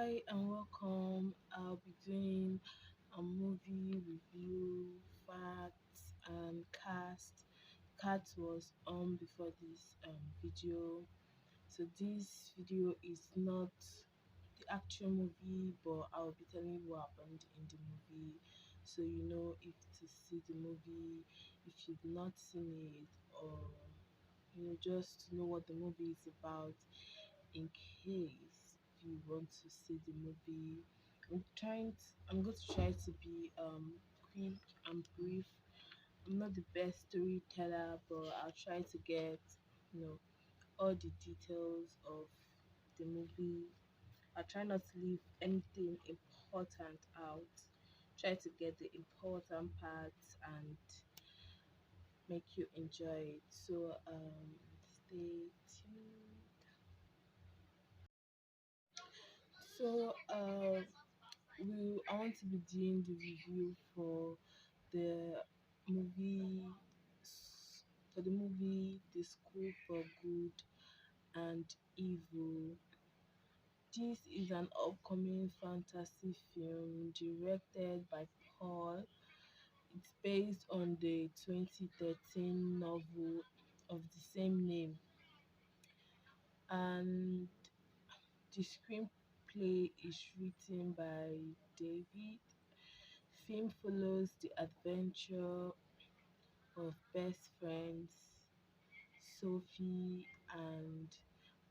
Hi and welcome. I'll be doing a movie review, facts, and cast. Cast was on before this video. So this video is not the actual movie, but I'll be telling you what happened in the movie, so you know if to see the movie, if you've not seen it, or just to know what the movie is about in case you want to see the movie. I'm going to try to be quick and brief. I'm not the best storyteller, but I'll try to get you know all the details of the movie. I try not to leave anything important out. Try to get the important parts and make you enjoy it. So stay tuned. So I want to be doing the review the movie for the movie The School for Good and Evil. This is an upcoming fantasy film directed by Paul. It's based on the 2013 novel of the same name, and the screenplay is written by David. Film follows the adventure of best friends Sophie and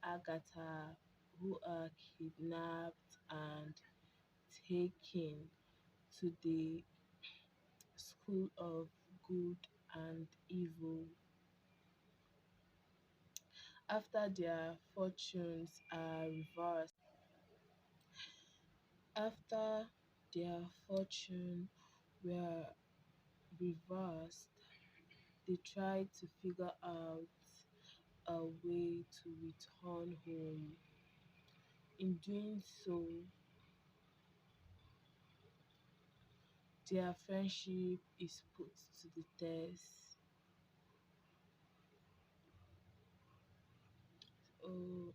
Agatha, who are kidnapped and taken to the School of Good and Evil. After their fortune were reversed, they tried to figure out a way to return home. In doing so, their friendship is put to the test. Oh,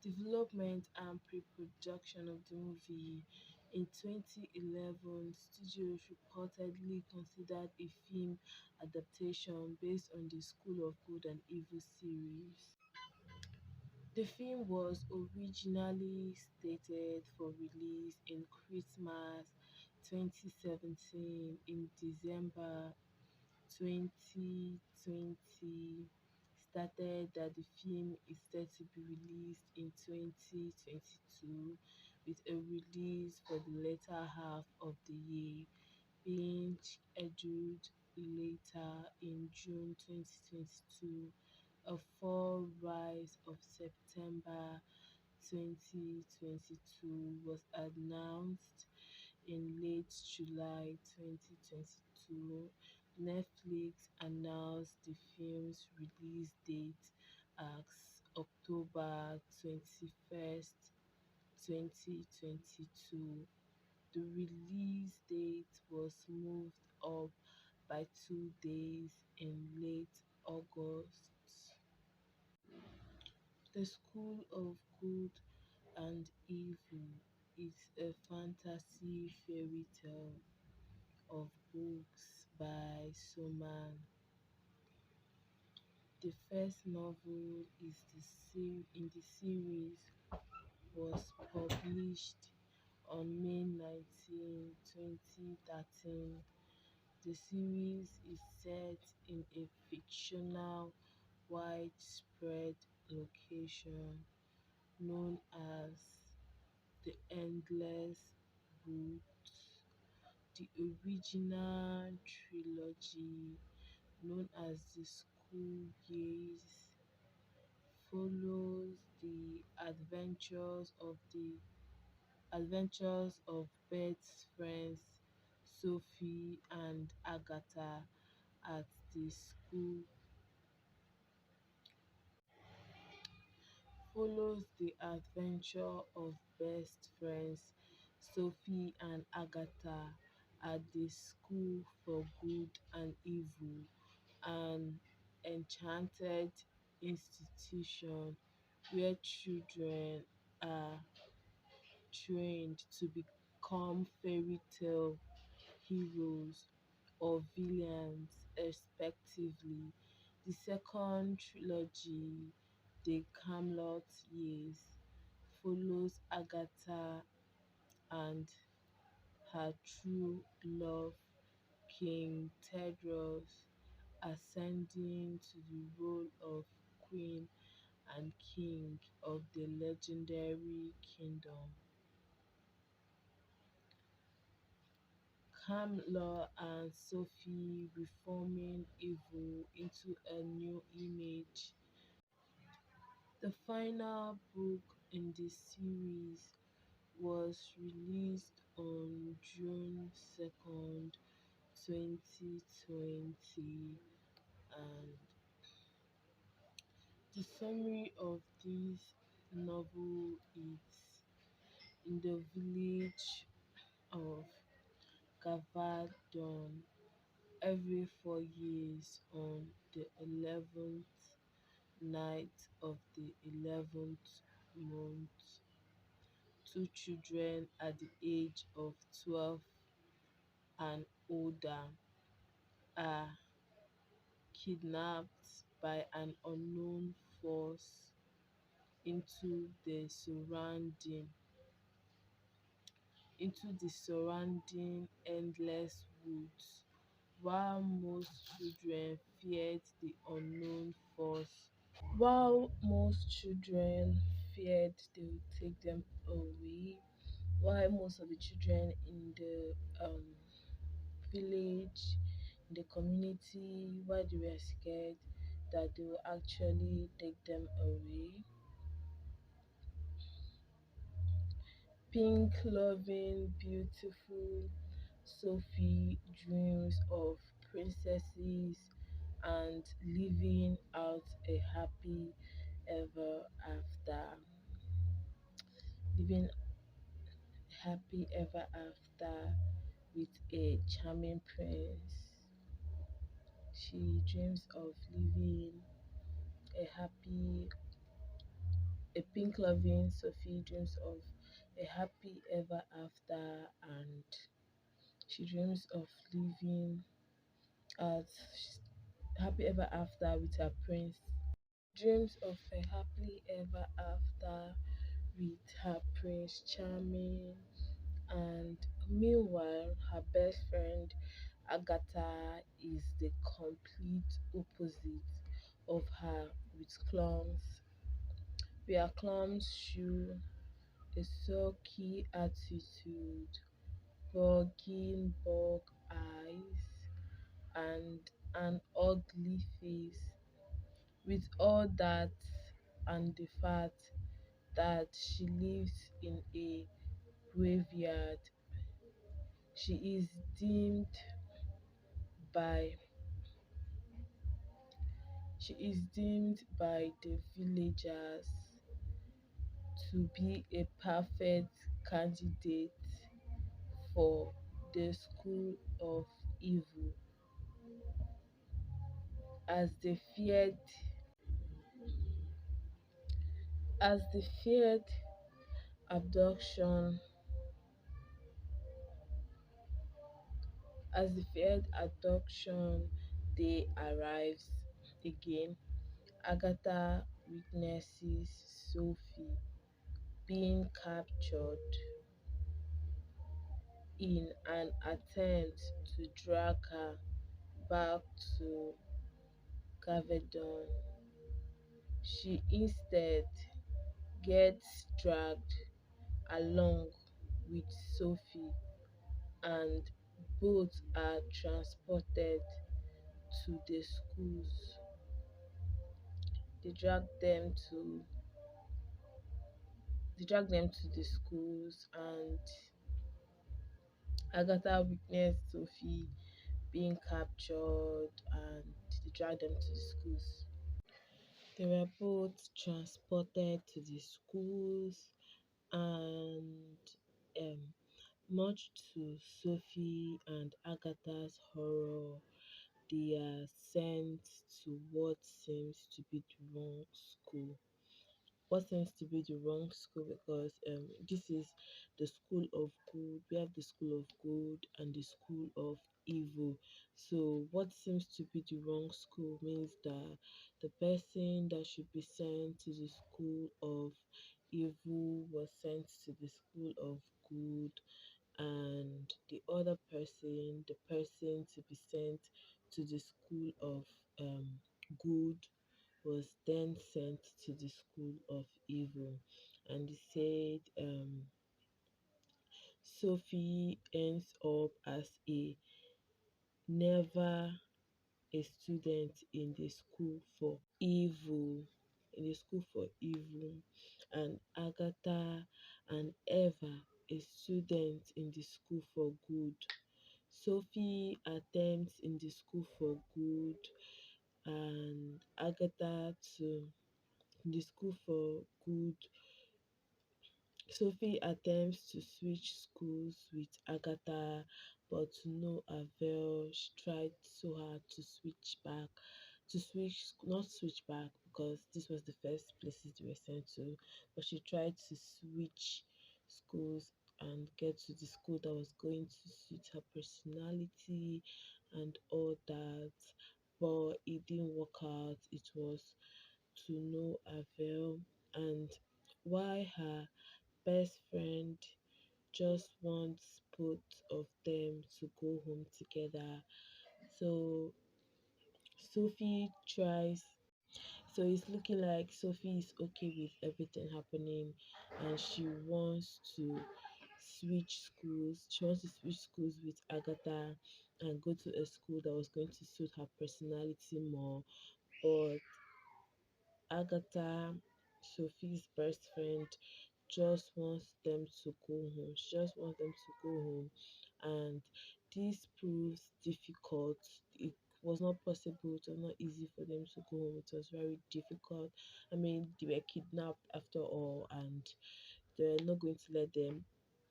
development and pre-production of the movie. In 2011, studios reportedly considered a film adaptation based on the School of Good and Evil series. The film was originally slated for release in Christmas 2017. In December 2020, started that the film is set to be released in 2022, with a release for the latter half of the year being scheduled later in June 2022. A fall rise of September 2022 was announced in late July 2022. Netflix announced the film's release date as October 21st, 2022. The release date was moved up by 2 days in late August. The School of Good and Evil is a fantasy fairy tale of books by Soman. The first novel in the series was published on May 19, 2013. The series is set in a fictional widespread location known as the Endless Woods. The original trilogy, known as the School Years, follows the adventures of Beth's friends Sophie and Agatha at the school. follows the adventure of best friends Sophie and Agatha at the School for Good and Evil, an enchanted institution where children are trained to become fairy tale heroes or villains, respectively. The second trilogy, The Camelot Years, follows Agatha and her true love, King Tedros, ascending to the role of Queen and King of the legendary kingdom. Camilla and Sophie reforming evil into a new image. The final book in the series was released on June 2nd, 2020, and the summary of this novel is: in the village of Gavardon, every 4 years on the 11th night of the 11th month, two children at the age of 12 and older are kidnapped by an unknown force into the surrounding endless woods. While most children feared the unknown force, while most children feared they would take them away, while most of the children in the village, in the community, while they were scared that they will actually take them away, pink loving, beautiful Sophie dreams of princesses and living out a ever after, living happy ever after with a charming prince. She dreams of living a happy, a pink loving Sophie dreams of a happy ever after, and she dreams of living as happy ever after with her prince. Dreams of a happily ever after with her prince charming, and meanwhile her best friend Agatha is the complete opposite of her with clumps. Where clumps show a sulky attitude, bugging bug eyes, and an ugly face. With all that and the fact that she lives in a graveyard, she is deemed by she is deemed by the villagers to be a perfect candidate for the school of evil, as the feared as the feared abduction as the feared abduction day arrives again. Agatha witnesses Sophie being captured in an attempt to drag her back to Gavardon. She instead gets dragged along with Sophie, and both are transported to the schools. They drag them to they drag them to the schools, and Agatha witnessed Sophie being captured, and they drag them to the schools. They were both transported to the schools, and um, much to Sophie and Agatha's horror, they are sent to what seems to be the wrong school. What seems to be the wrong school, because this is the school of good. We have the school of good and the school of evil. So what seems to be the wrong school means that the person that should be sent to the school of evil was sent to the school of good, and the other person, the person to be sent to the school of good, was then sent to the school of evil. And he said Sophie ends up as a never a student in the school for evil, and Agatha and Eva a student in the school for good. Sophie attempts in the school for good, and Agatha too in the school for good. Sophie attempts to switch schools with Agatha, but to no avail. She tried so hard to switch back, not switch back because this was the first places they were sent to, but she tried to switch schools and get to the school that was going to suit her personality and all that, but it didn't work out. It was to no avail. And why her best friend just wants both of them to go home together. So Sophie tries. So it's looking like Sophie is okay with everything happening, and she wants to switch schools. She wants to switch schools with Agatha and go to a school that was going to suit her personality more. But Agatha, Sophie's best friend, just wants them to go home. She just wants them to go home. And this proves difficult. It was not possible, it was not easy for them to go home. It was very difficult. I mean, they were kidnapped after all, and they're not going to let them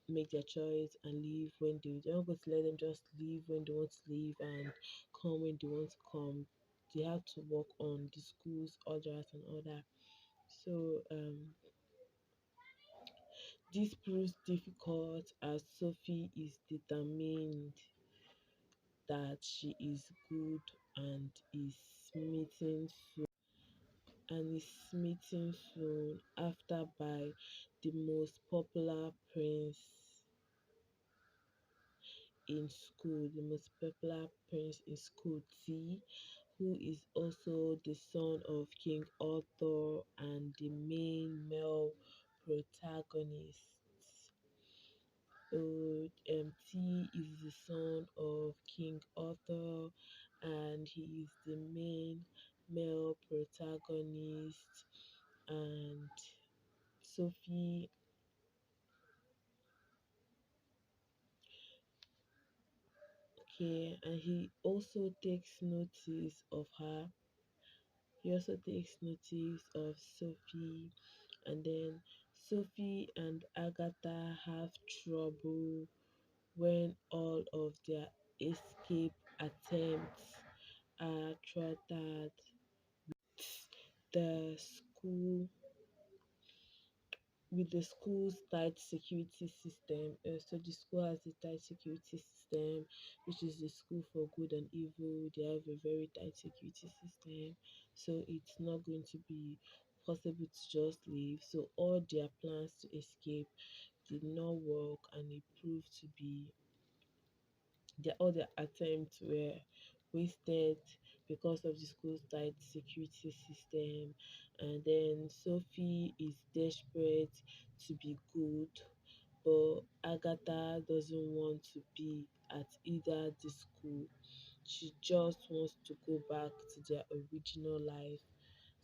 make their choice and leave when they're not going to let them just leave when they want to leave and come when they want to come. They have to work on the school's orders and all that. So this proves difficult as Sophie is determined that she is good and is meeting soon after by the most popular prince in school, T, who is also the son of King Arthur and the main male protagonist. So, T is the son of King Arthur, and he is the main male protagonist. And Sophie, okay, and he also takes notice of Sophie, and then Sophie and Agatha have trouble when all of their escape attempts are thwarted. The school with the school's tight security system. So the school has a tight security system, which is the school for good and evil. They have a very tight security system, so it's not going to be possible to just leave. So all their plans to escape did not work, and it proved to be all their attempts were wasted because of the school's tight security system. And then Sophie is desperate to be good, but Agatha doesn't want to be at either the school. She just wants to go back to their original life.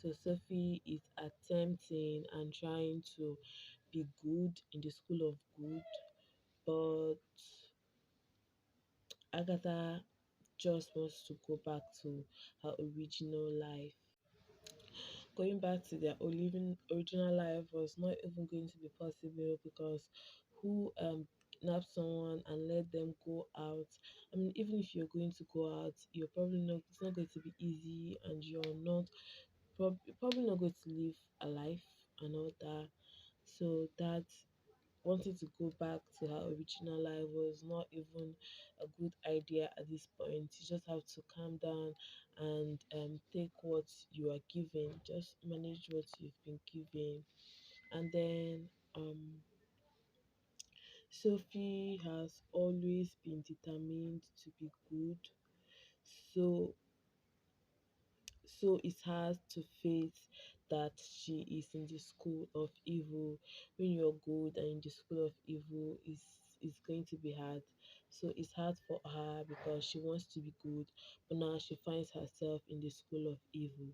So Sophie is attempting and trying to be good in the school of good, but Agatha just wants to go back to her original life. Going back to their original life was not even going to be possible because who kidnap someone and let them go out? I mean, even if you're going to go out, you're probably not. It's not going to be easy, and you're probably not going to live a life and all that. So that wanting to go back to her original life was not even a good idea at this point. You just have to calm down and take what you are given, just manage what you've been given. And then Sophie has always been determined to be good. So so it's hard to face that she is in the school of evil. When you're good and in the school of evil is going to be hard. So it's hard for her because she wants to be good, but now she finds herself in the school of evil.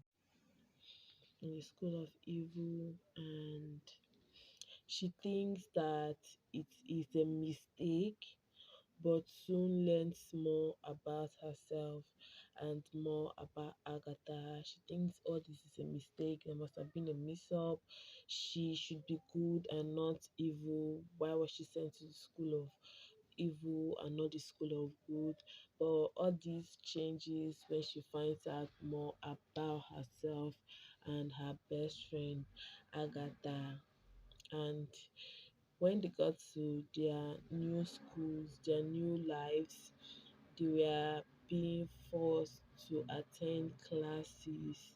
In the school of evil, and she thinks that it is a mistake, but soon learns more about herself and more about Agatha. She thinks all this is a mistake. There must have been a mix up. She should be good and not evil. Why was she sent to the school of evil and not the school of good? But all these changes when she finds out more about herself and her best friend Agatha. And when they got to their new schools, their new lives, they were being forced to attend classes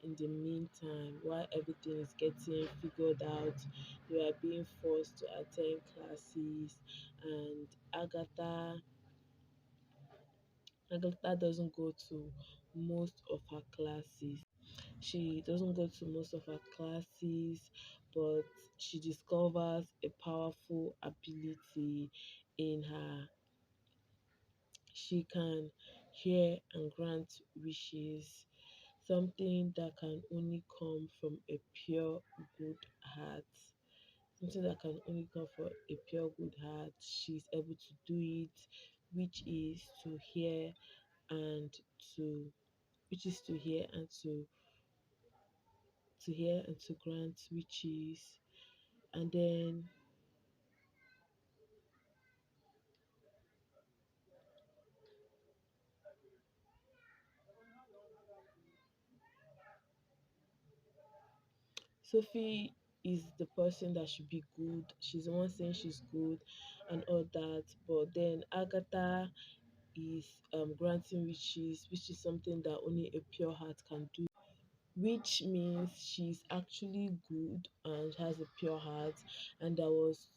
in the meantime while everything is getting figured out. They were being forced to attend classes, and Agatha doesn't go to most of her classes. She doesn't go to most of her classes, but she discovers a powerful ability in her. She can hear and grant wishes, something that can only come from a pure good heart. Something that can only come from a pure good heart. She's able to do it, which is to hear and to to hear and to grant wishes. And then Sophie is the person that should be good. She's the one saying she's good and all that. But then Agatha is granting wishes, which is something that only a pure heart can do. Which means she's actually good and has a pure heart, and there was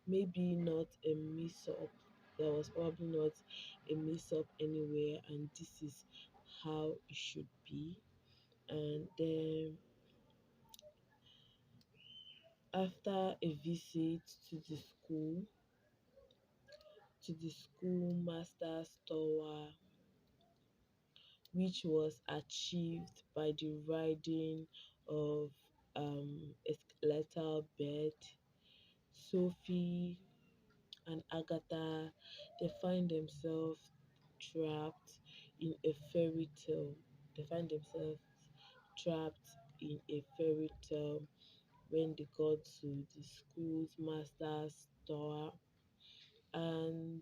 maybe not a mix up. There was probably not a mix up anywhere, and this is how it should be. And then after a visit to the schoolmaster's tower, which was achieved by the riding of a skeletal bed, Sophie and Agatha, they find themselves trapped in a fairy tale. They find themselves trapped in a fairy tale when they got to the school's master's tower and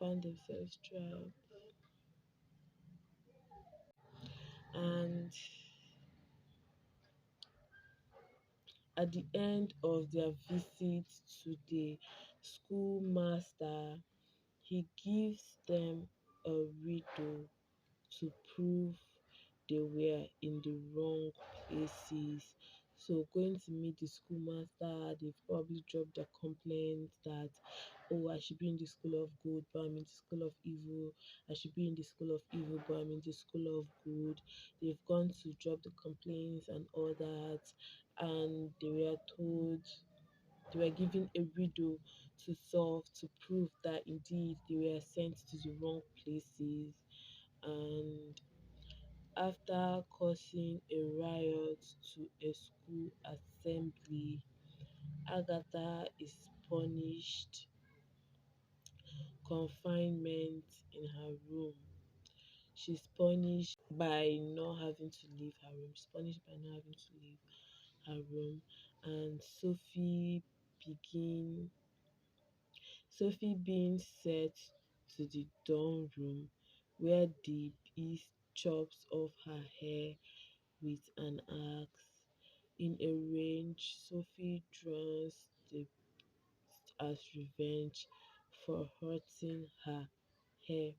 found themselves trapped. And at the end of their visit to the schoolmaster, he gives them a riddle to prove they were in the wrong places. So going to meet the schoolmaster, they've probably dropped their complaints that, oh, I should be in the school of good, but I'm in the school of evil. I should be in the school of evil, but I'm in the school of good. They've gone to drop the complaints and all that, and they were given a riddle to solve to prove that indeed they were sent to the wrong places. And after causing a riot to a school assembly, Agatha is punished confinement in her room. She's punished by not having to leave her room. She's punished by not having to leave her room. And Sophie being set to the dorm room where the beast chops off her hair with an axe. In a rage, Sophie drowns the as revenge for hurting her hair.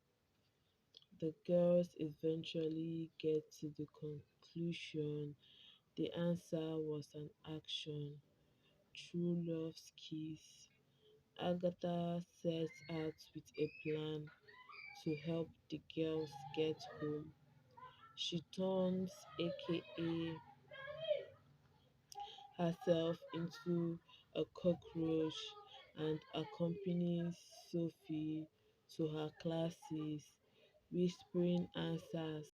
The girls eventually get to the conclusion the answer was an action, true love's kiss. Agatha sets out with a plan to help the girls get home. She turns aka herself into a cockroach and accompanies Sophie to her classes, whispering answers.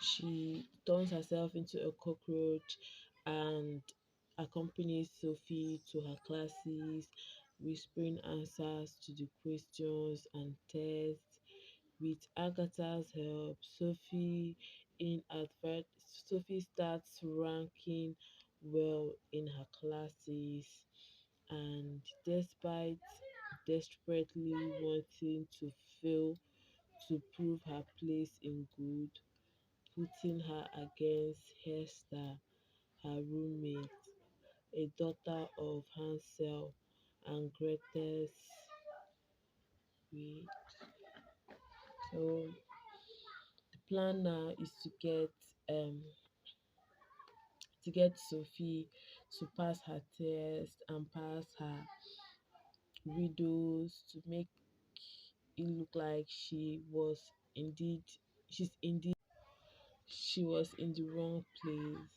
She turns herself into a cockroach and accompanies Sophie to her classes, whispering answers to the questions and tests. With Agatha's help, Sophie starts ranking well in her classes, and despite desperately wanting to fail to prove her place in good, putting her against Hester, her roommate, a daughter of Hansel and Gretel's wait. So the plan now is um to get Sophie to pass her test and pass her riddles to make it look like indeed she was in the wrong place.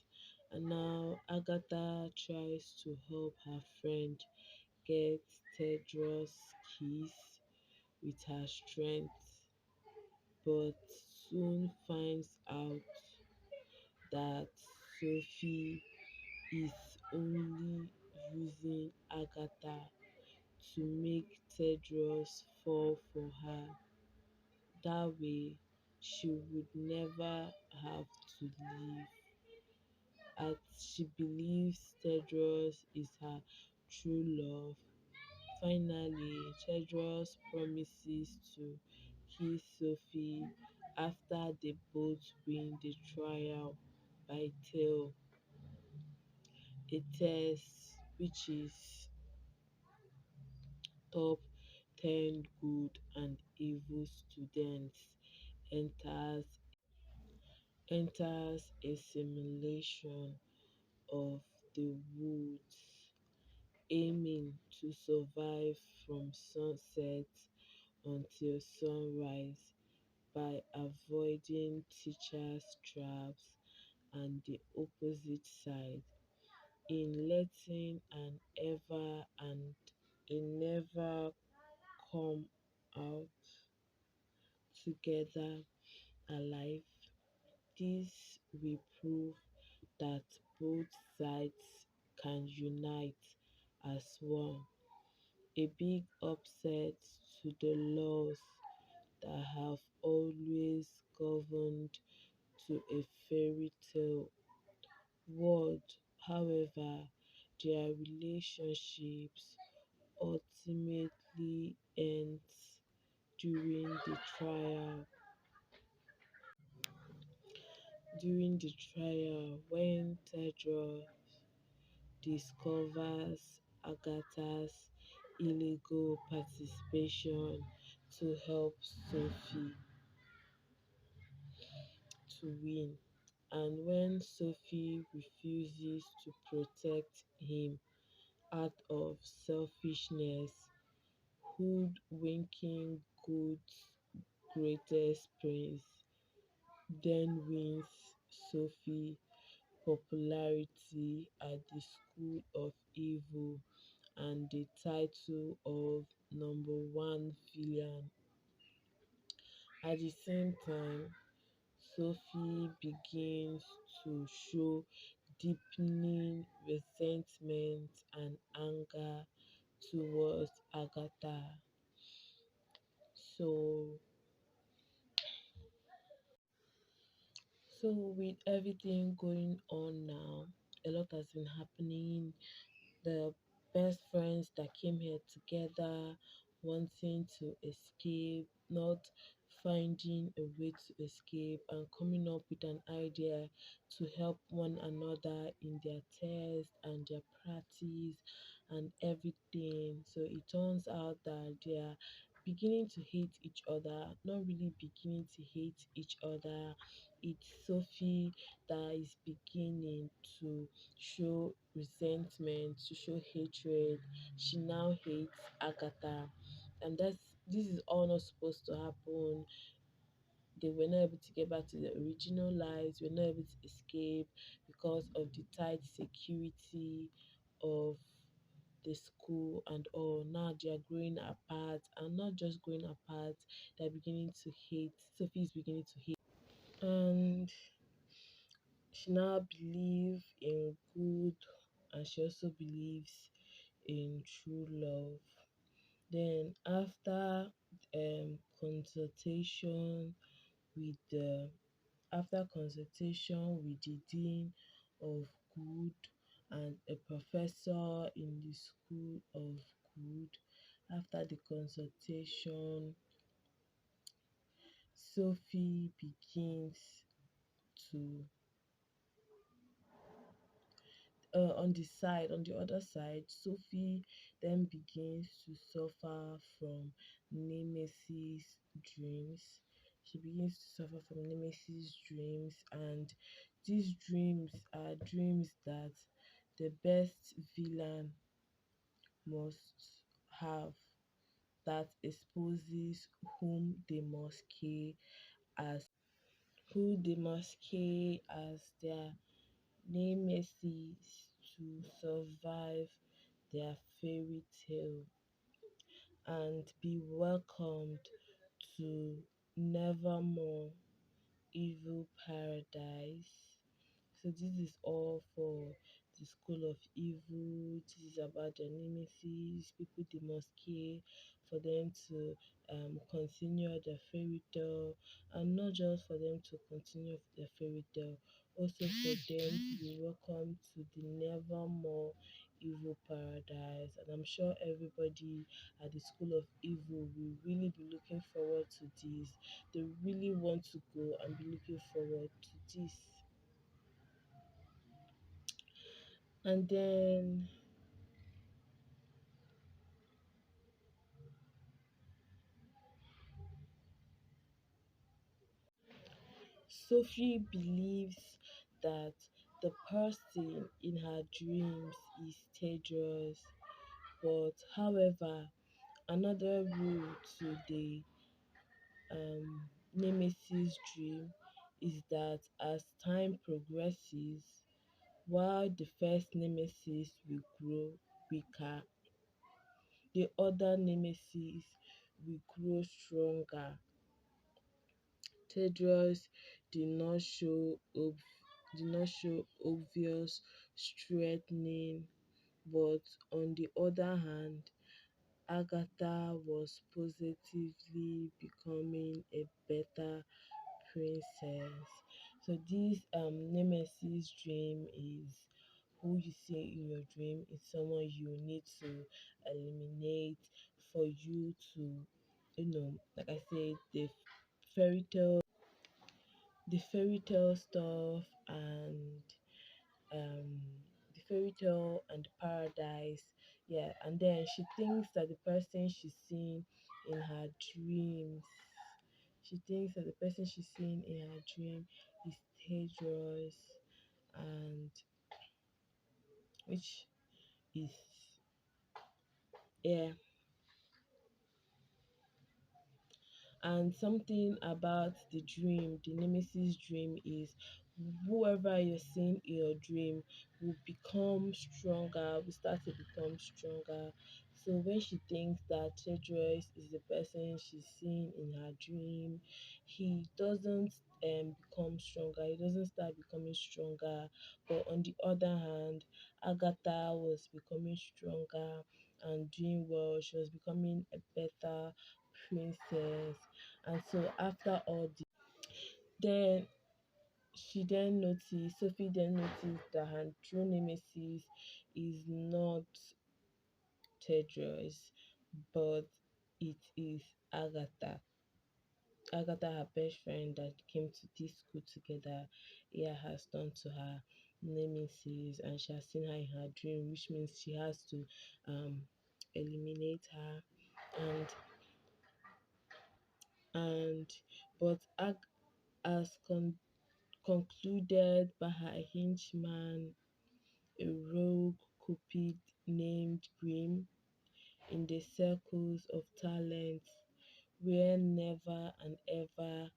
And now Agatha tries to help her friend get Tedros' kiss with her strength, but soon finds out that Sophie is only using Agatha to make Tedros fall for her. That way, she would never have to leave, as she believes Tedros is her true love. Finally, Tedros promises to kiss Sophie after they both win the trial by tail, a test which is top 10 good and evil students enters enters a simulation of the woods, aiming to survive from sunset until sunrise by avoiding teachers' traps and the opposite side in letting an ever and a never come out together alive. This will prove that both sides can unite as one, a big upset to the laws that have always governed to a fairy tale world. However, their relationships ultimately ends during the trial. During the trial, when Tedros discovers Agatha's illegal participation to help Sophie to win, and when Sophie refuses to protect him out of selfishness, hoodwinking God's greatest prince then wins Sophie popularity at the School of Evil and the title of number one villain. At the same time, Sophie begins to show deepening resentment and anger towards Agatha. So So, with everything going on now, a lot has been happening. The best friends that came here together, wanting to escape, not finding a way to escape, and coming up with an idea to help one another in their test and their practice and everything. So it turns out that they are beginning to hate each other, not really beginning to hate each other. It's Sophie that is beginning to show resentment, to show hatred. She now hates Agatha, and this is all not supposed to happen. They were not able to get back to the original lives, were not able to escape because of the tight security of the school and all. Now they are growing apart, and not just growing apart, they're beginning to hate. Sophie is beginning to hate, and she now believes in good, and she also believes in true love. Then after consultation with the with the dean of good and a professor in the school of good, after the consultation, Sophie begins to on the other side, Sophie then begins to suffer from Nemesis dreams. She begins to suffer from Nemesis dreams, and these dreams are dreams that the best villain must have, that exposes whom they must kill as their nemesis to survive their fairy tale and be welcomed to nevermore evil paradise. So this is all for the school of evil. This is about the nemesis, people they must kill for them to continue their fairy tale, and not just for them to continue their fairy tale, also for them to be welcome to the nevermore evil paradise. And I'm sure everybody at the school of evil will really be looking forward to this. They really want to go and be looking forward to this. And then Sophie believes that the person in her dreams is Tedros, but however, another rule to the Nemesis dream is that as time progresses, while the first Nemesis will grow weaker, the other Nemesis will grow stronger. Tedros did not show obvious strengthening, but on the other hand, Agatha was positively becoming a better princess. So this nemesis dream is who you see in your dream is someone you need to eliminate for you to, like I said, fairy tale the fairy tale stuff and um the fairy tale and the paradise. Yeah, and then she thinks that the person she's seeing in her dreams she thinks that the person she's seeing in her dream is Tedros, and which is, yeah. And something about the nemesis dream is whoever you're seeing in your dream will become stronger, will start to become stronger. So when she thinks that Tedros is the person she's seeing in her dream, he doesn't become stronger, he doesn't start becoming stronger. But on the other hand, Agatha was becoming stronger and doing well. She was becoming a better princess. And so after all this, then Sophie then noticed that her true nemesis is not Tedros, but it is Agatha. Agatha, her best friend that came to this school together, yeah, has turned to her nemesis, and she has seen her in her dream, which means she has to um, eliminate her. And and but as concluded by her henchman, a rogue cupid named Grim, in the circles of talent were never and ever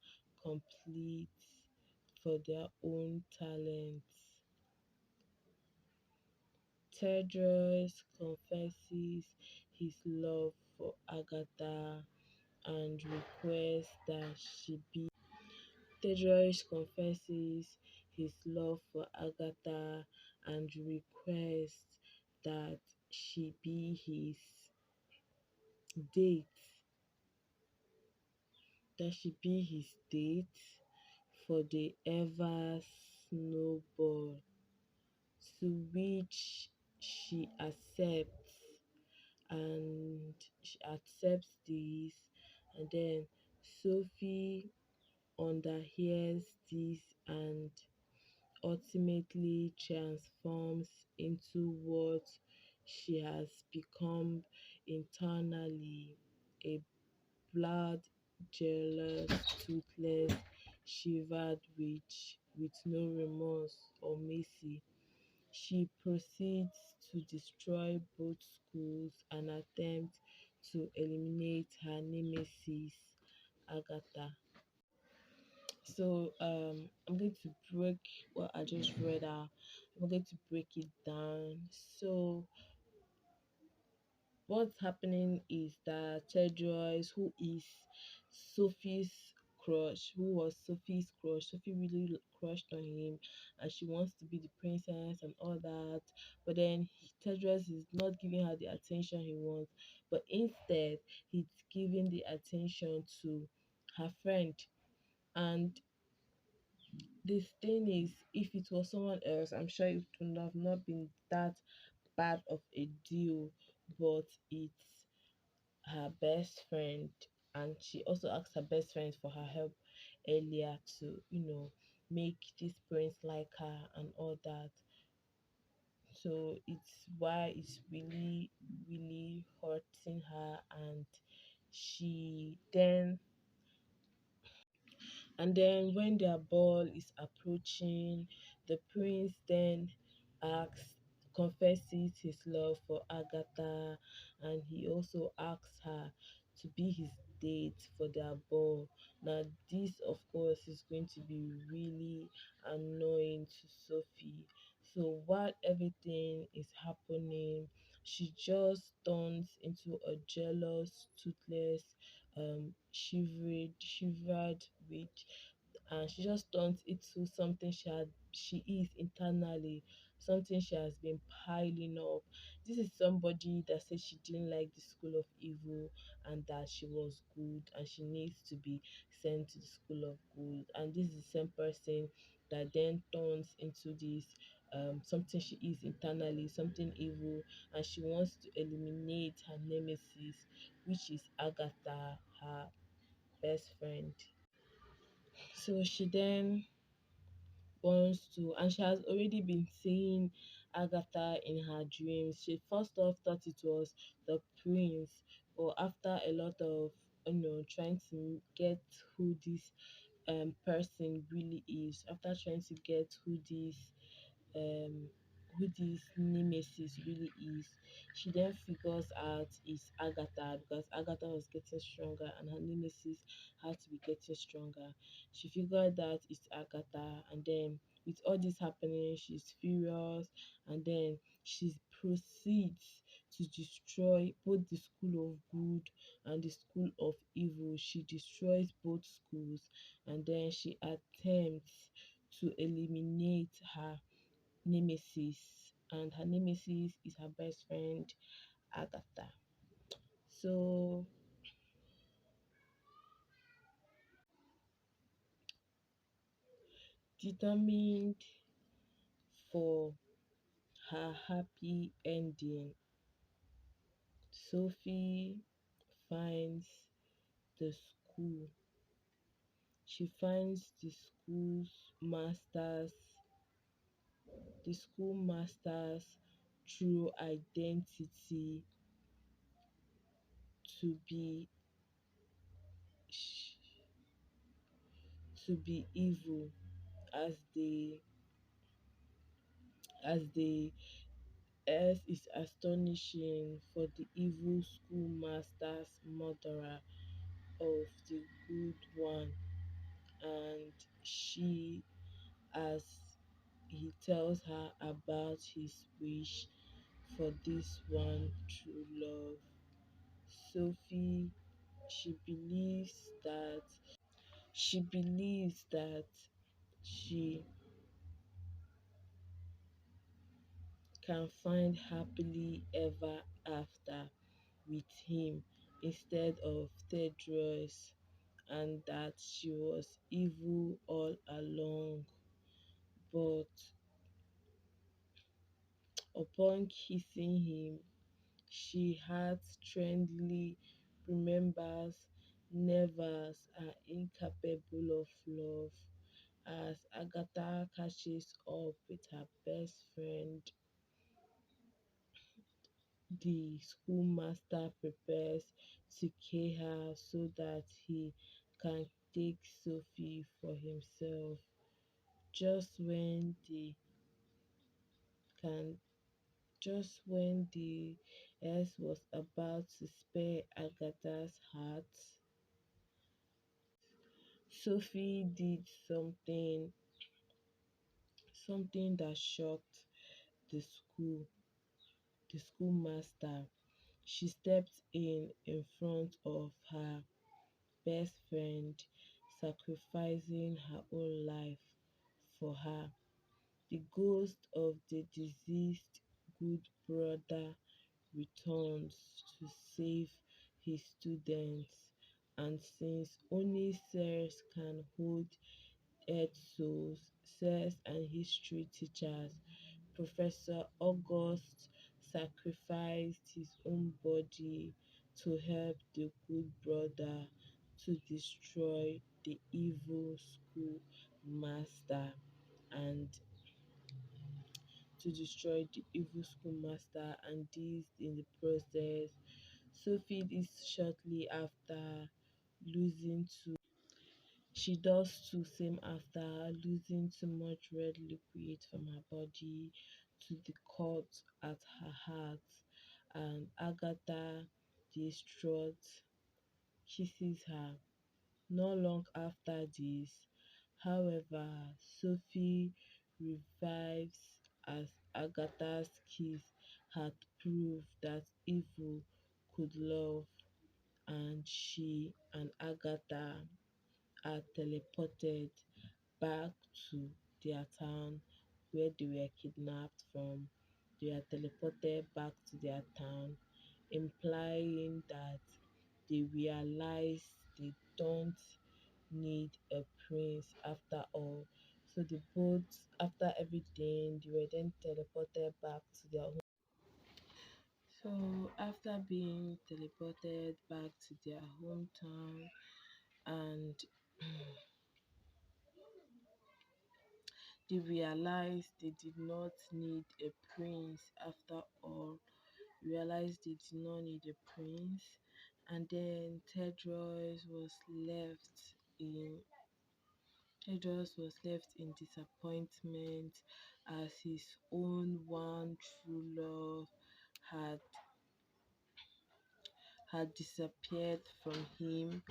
complete for their own talents. Tedros confesses his love for Agatha and requests that she be. Tedros confesses his love for Agatha and requests that she be his date, date for the ever snowball, to which she accepts, and she accepts this, and then Sophie underhears this and ultimately transforms into what she has become internally, a blood jealous, toothless, shivered witch with no remorse or mercy. She proceeds to destroy both schools and attempt to eliminate her nemesis, Agatha. So I'm going to break what I just read out. I'm going to break it down. So what's happening is that Tedros, Sophie's Sophie's crush, Sophie really crushed on him, and she wants to be the princess and all that. But then Tedros is not giving her the attention he wants, but instead he's giving the attention to her friend. And this thing is, if it was someone else, I'm sure it would have not been that bad of a deal, but it's her best friend, and she also asked her best friend for her help earlier to, make this prince like her and all that. So it's why it's really, really hurting her, and she then and then when their ball is approaching, the prince then asks, confesses his love for Agatha, and he also asks her to be his date for their ball. Now, this, of course, is going to be really annoying to Sophie. So while everything is happening, she just turns into a jealous, toothless, shivered witch, and she just turns into something she is internally, something she has been piling up. This is somebody that said she didn't like the school of evil and that she was good and she needs to be sent to the school of good. And this is the same person that then turns into this something she is internally, something evil, and she wants to eliminate her nemesis, which is Agatha, her best friend. So she then wants to, and she has already been seeing Agatha in her dreams. She first off thought it was the prince, but after a lot of trying to get who this person really is, after trying to get um who this nemesis really is, she then figures out it's Agatha, because Agatha was getting stronger and her nemesis had to be getting stronger. She figured that it's Agatha, and then with all this happening, she's furious, and then she proceeds to destroy both the school of good and the school of evil. She destroys both schools, and then she attempts to eliminate her nemesis, and her nemesis is her best friend Agatha. So Determined for her happy ending, Sophie finds the school. She finds the schoolmaster's true identity to be to be evil, as the S is astonishing for the evil schoolmaster's murderer of the good one, and she, as he tells her about his wish for this one true love. Sophie, she believes that she believes that she can find happily ever after with him instead of Tedros, and that she was evil all along. But upon kissing him, she heart-trendly remembers nevers are incapable of love as Agatha catches up with her best friend. The schoolmaster prepares to kill her so that he can take Sophie for himself. Just when the can just when the S was about to spare Agatha's heart, Sophie did something that shocked the schoolmaster. She stepped in front of her best friend, sacrificing her own life for her. The ghost of the deceased good brother returns to save his students, and since only sirs can hold earth souls, sirs and history teachers, Professor August sacrificed his own body to help the good brother to destroy the evil schoolmaster and and this in the process. Sophie is shortly after losing to she does too same after losing too much red liquid from her body to the cut at her heart, and Agatha, distraught, kisses her. Not long after this, however, Sophie revives as Agatha's kiss had proved that evil could love, and she and Agatha are teleported back to their town where they were kidnapped from. They are teleported back to their town, implying that they realize they don't need a prince after all. So the boats, after everything, they were then teleported back to their home. So after being teleported back to their hometown, and they realized they did not need a prince after all. Realized they did not need a prince, and then in Tedros was left in disappointment as his own one true love had disappeared from him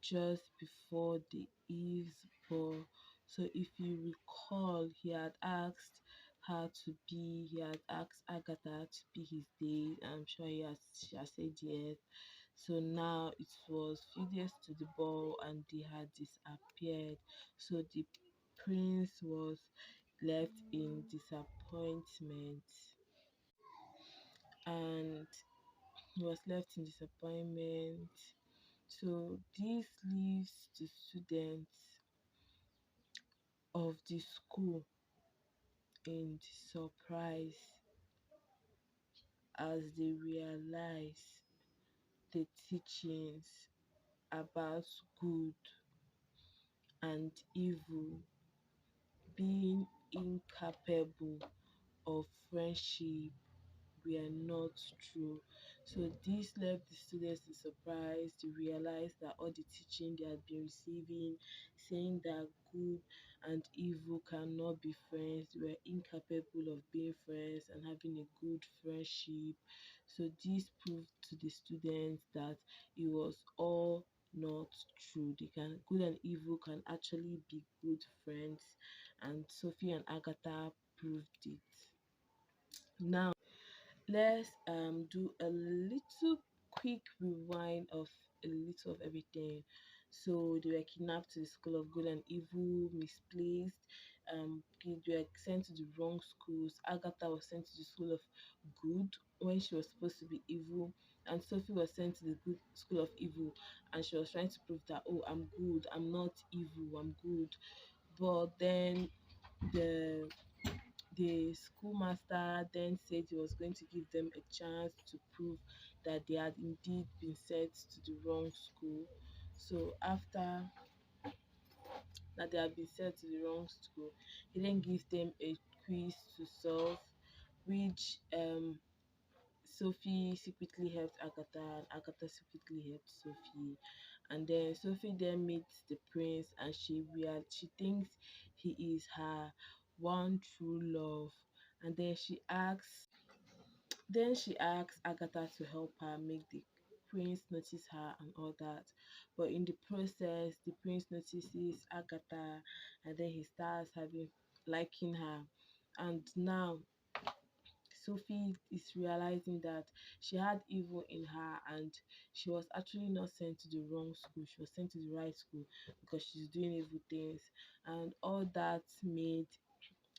just before the Eve's ball. So if you recall, he had asked Agatha to be his date. I'm sure she has said yes. So now it was few days to the ball and they had disappeared. So the prince was left in disappointment, and he was left in disappointment. So this leaves the students of the school in surprise as they realize the teachings about good and evil, being incapable of friendship were not true. So this left the students in surprise to realize that all the teaching they had been receiving, saying that good and evil cannot be friends, they were incapable of being friends and having a good friendship. So this proved to the students that it was all not true. They can good and evil can actually be good friends, and Sophie and Agatha proved it. Now let's do a little quick rewind of a little of everything. So they were kidnapped to the school of good and evil, misplaced. They were sent to the wrong schools. Agatha was sent to the school of good when she was supposed to be evil, and Sophie was sent to the good school of evil, and she was trying to prove that, oh, I'm good, I'm not evil, I'm good. But then the schoolmaster then said he was going to give them a chance to prove that they had indeed been sent to the wrong school. So after that they had been sent to the wrong school, he then gives them a quiz to solve, which Sophie secretly helped Agatha, and Agatha secretly helped Sophie. And then Sophie then meets the prince, and she thinks he is her one true love. And then she asks Agatha to help her make the prince notice her and all that. But in the process, the prince notices Agatha, and then he starts having liking her. And now Sophie is realizing that she had evil in her, and she was actually not sent to the wrong school. She was sent to the right school because she's doing evil things, and all that made.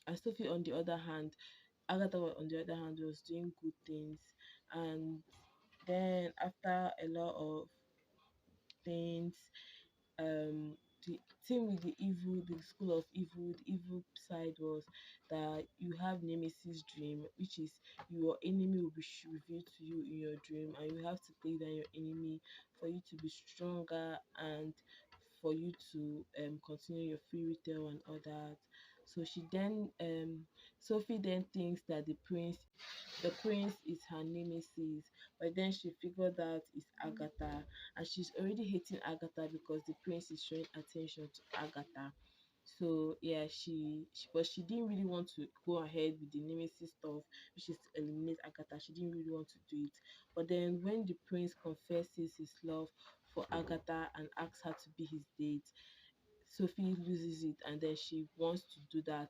And Sophie, on the other hand, on the other hand, was doing good things. And then after a lot of things, um the thing with the school of evil, the evil side was that you have nemesis dream, which is your enemy will be revealed to you in your dream, and you have to take down your enemy for you to be stronger, and for you to continue your fairy tale and all that. So she then Sophie then thinks that the prince is her nemesis, but then she figured out it's Agatha, and she's already hating Agatha because the prince is showing attention to Agatha. So yeah, but she didn't really want to go ahead with the nemesis stuff, which is to eliminate Agatha. She didn't really want to do it. But then when the prince confesses his love for Agatha and asks her to be his date, Sophie loses it, and then she wants to do that.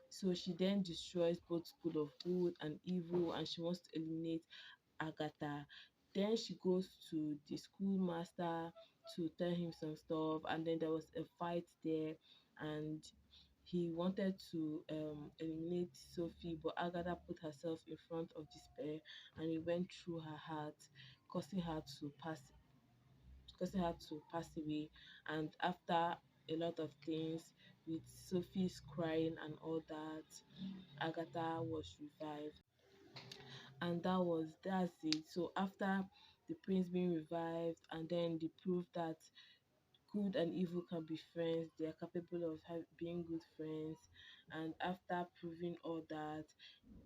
So she then destroys both school of good and evil, and she wants to eliminate Agatha. Then she goes to the schoolmaster to tell him some stuff, and then there was a fight there, and he wanted to eliminate Sophie, but Agatha put herself in front of despair, and it went through her heart, causing her to pass away. And after a lot of things, with Sophie's crying and all that, Agatha was revived, and that's it. So after the prince being revived, and then they proved that good and evil can be friends, they are capable of being good friends, and after proving all that,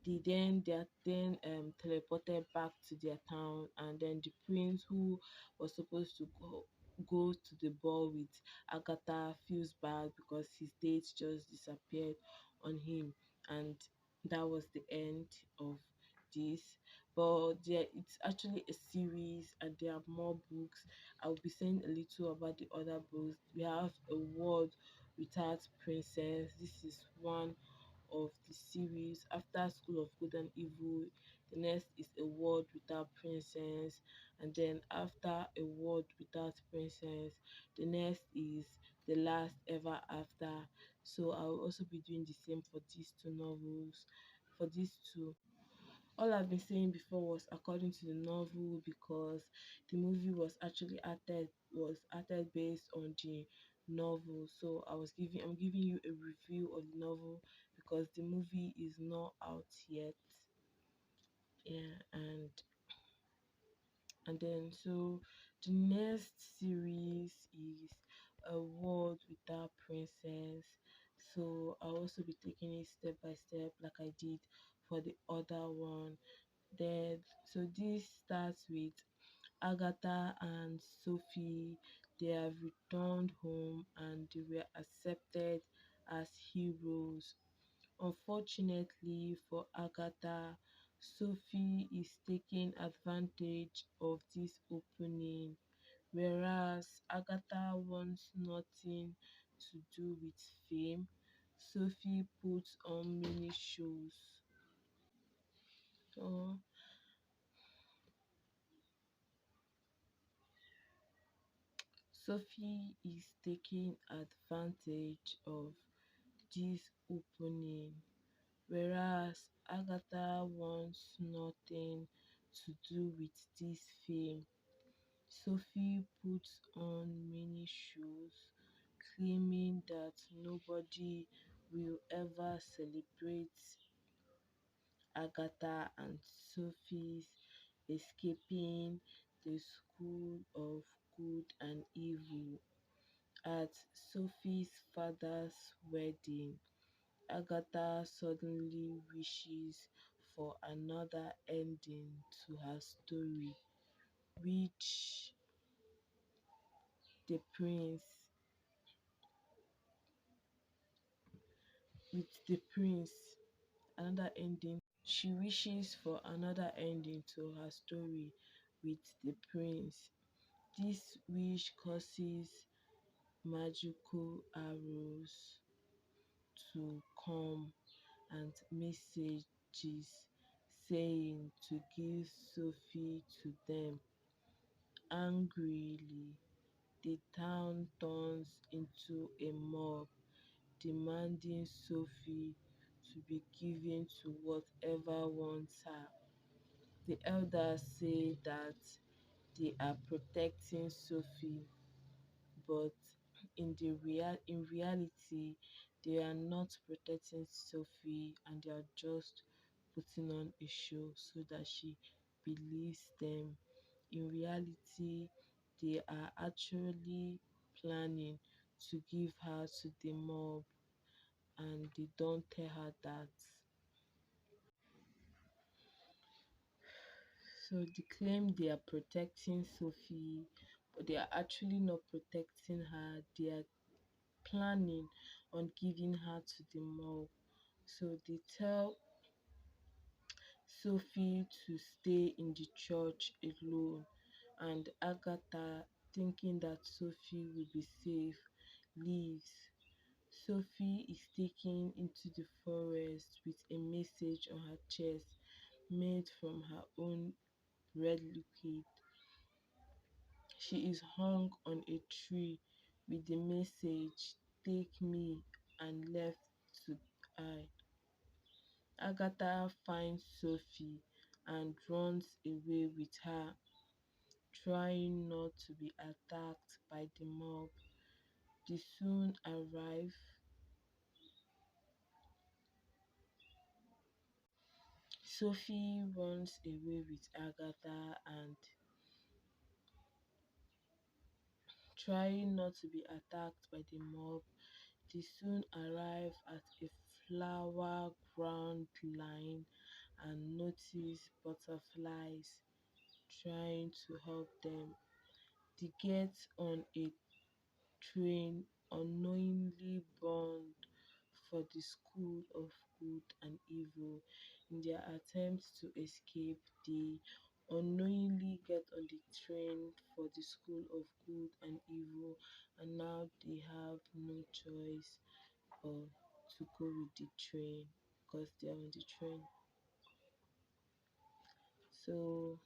they are then teleported back to their town, and then the prince who was supposed to go to the ball with Agatha feels bad because his date just disappeared on him, and that was the end of this. But it's actually a series, and there are more books. I will be saying a little about the other books. We have A World Without Princess. This is one of the series. After School of Good and Evil, the next is A World Without Princess, and then after A World Without Princess, the next is The Last Ever After. So I will also be doing the same for these two novels. For these two, all I've been saying before was according to the novel, because the movie was acted based on the novel. So I'm giving you a review of the novel because the movie is not out yet. Yeah, and then so the next series is A World Without Princess. So I'll also be taking it step by step like I did for the other one. Then so this starts with Agatha and Sophie. They have returned home and they were accepted as heroes. Unfortunately for Agatha, Sophie is taking advantage of this opening, whereas Agatha wants nothing to do with fame. Sophie puts on many shows. So Sophie is taking advantage of this opening, whereas Agatha wants nothing to do with this fame. Sophie puts on many shows, claiming that nobody will ever celebrate Agatha and Sophie's escaping the school of good and evil. At Sophie's father's wedding, Agatha suddenly wishes for another ending to her story, which the prince with the prince another ending. She wishes for another ending to her story with the prince. This wish causes magical arrows to come and messages saying to give Sophie to them. Angrily, the town turns into a mob demanding Sophie to be given to whatever wants her. The elders say that they are protecting Sophie, but in reality, they are not protecting Sophie and they are just putting on a show so that she believes them. In reality, they are actually planning to give her to the mob and they don't tell her that. So they claim they are protecting Sophie, but they are actually not protecting her. They are planning on giving her to the mob. So they tell Sophie to stay in the church alone, and Agatha, thinking that Sophie will be safe, leaves. Sophie is taken into the forest with a message on her chest made from her own red liquid. She is hung on a tree with the message, "Take me," and left to die. Agatha finds Sophie and runs away with her, trying not to be attacked by the mob. They soon arrive. Sophie runs away with Agatha and, trying not to be attacked by the mob, they soon arrive at a flower ground line and notice butterflies trying to help them. They get on a train unknowingly bound for the school of good and evil. In their attempts to escape, they unknowingly get on the train for the school of good and evil, and now they have no choice but to go with the train because they are on the train. So,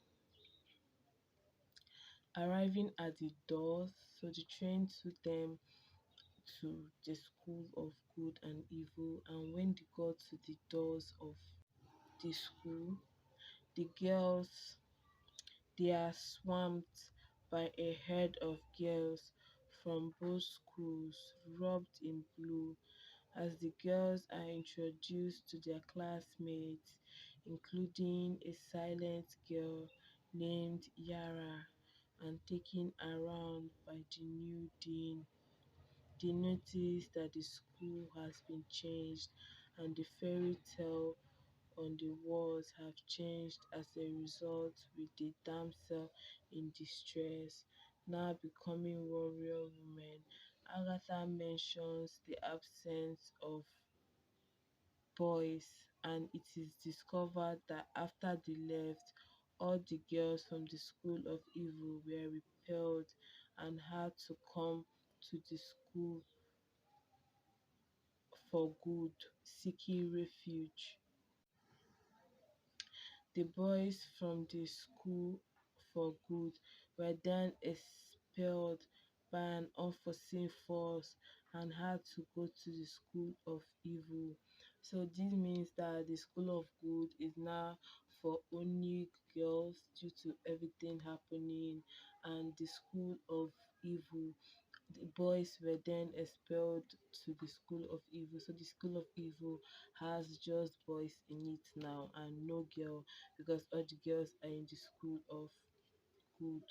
arriving at the doors, so the train took them to the school of good and evil, and when they got to the doors of the school, the girls they are swamped by a herd of girls from both schools rubbed in blue as the girls are introduced to their classmates, including a silent girl named Yara, and taken around by the new dean. They notice that the school has been changed and the fairy tale on the walls have changed as a result, with the damsel in distress now becoming warrior woman. Agatha mentions the absence of boys, and it is discovered that after they left, all the girls from the School of Evil were repelled and had to come to the school for good, seeking refuge. The boys from the school for good were then expelled by an unforeseen force and had to go to the school of evil. So this means that the school of good is now for only girls due to everything happening, and the school of evil, the boys were then expelled to the school of evil. So the school of evil has just boys in it now and no girl, because all the girls are in the school of good.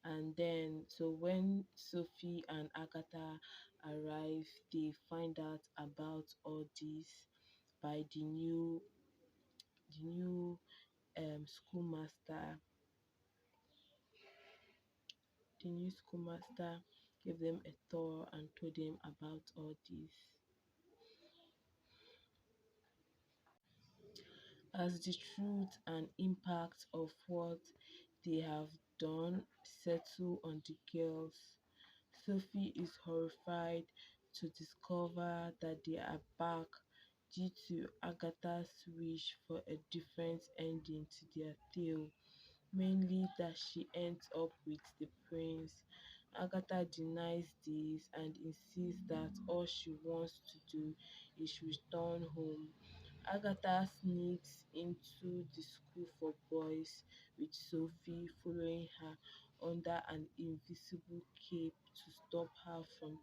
And then so when Sophie and Agatha arrive, they find out about all this by the new schoolmaster. The new schoolmaster gave them a tour and told them about all this. As the truth and impact of what they have done settle on the girls, Sophie is horrified to discover that they are back due to Agatha's wish for a different ending to their tale, mainly that she ends up with the prince. Agatha denies this and insists that all she wants to do is return home. Agatha sneaks into the school for boys with Sophie following her under an invisible cape to stop her from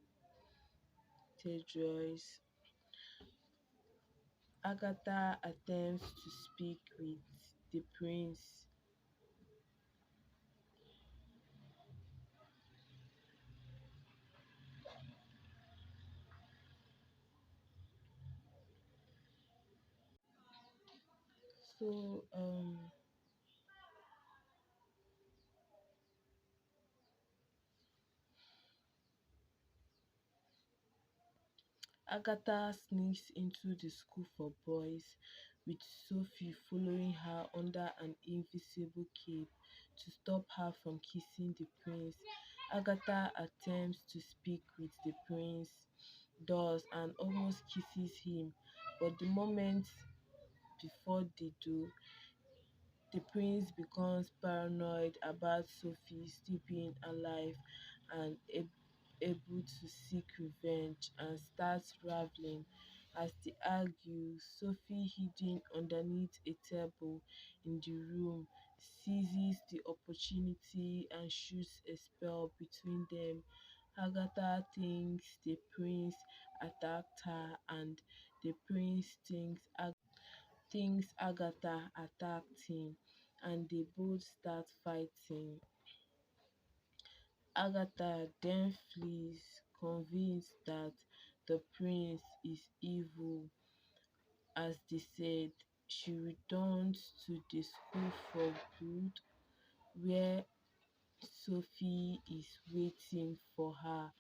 Tedros. Agatha attempts to speak with the prince. So Agatha sneaks into the school for boys with Sophie following her under an invisible cape to stop her from kissing the prince. Agatha attempts to speak with the prince, does, and almost kisses him, but the moment before they do, the prince becomes paranoid about Sophie still being alive and able to seek revenge and starts raveling. As they argue, Sophie, hidden underneath a table in the room, seizes the opportunity and shoots a spell between them. Agatha thinks the prince attacked her, and the prince thinks Agatha attacked him, and they both start fighting. Agatha then flees, convinced that the prince is evil. As they said, she returns to the school for good, where Sophie is waiting for her,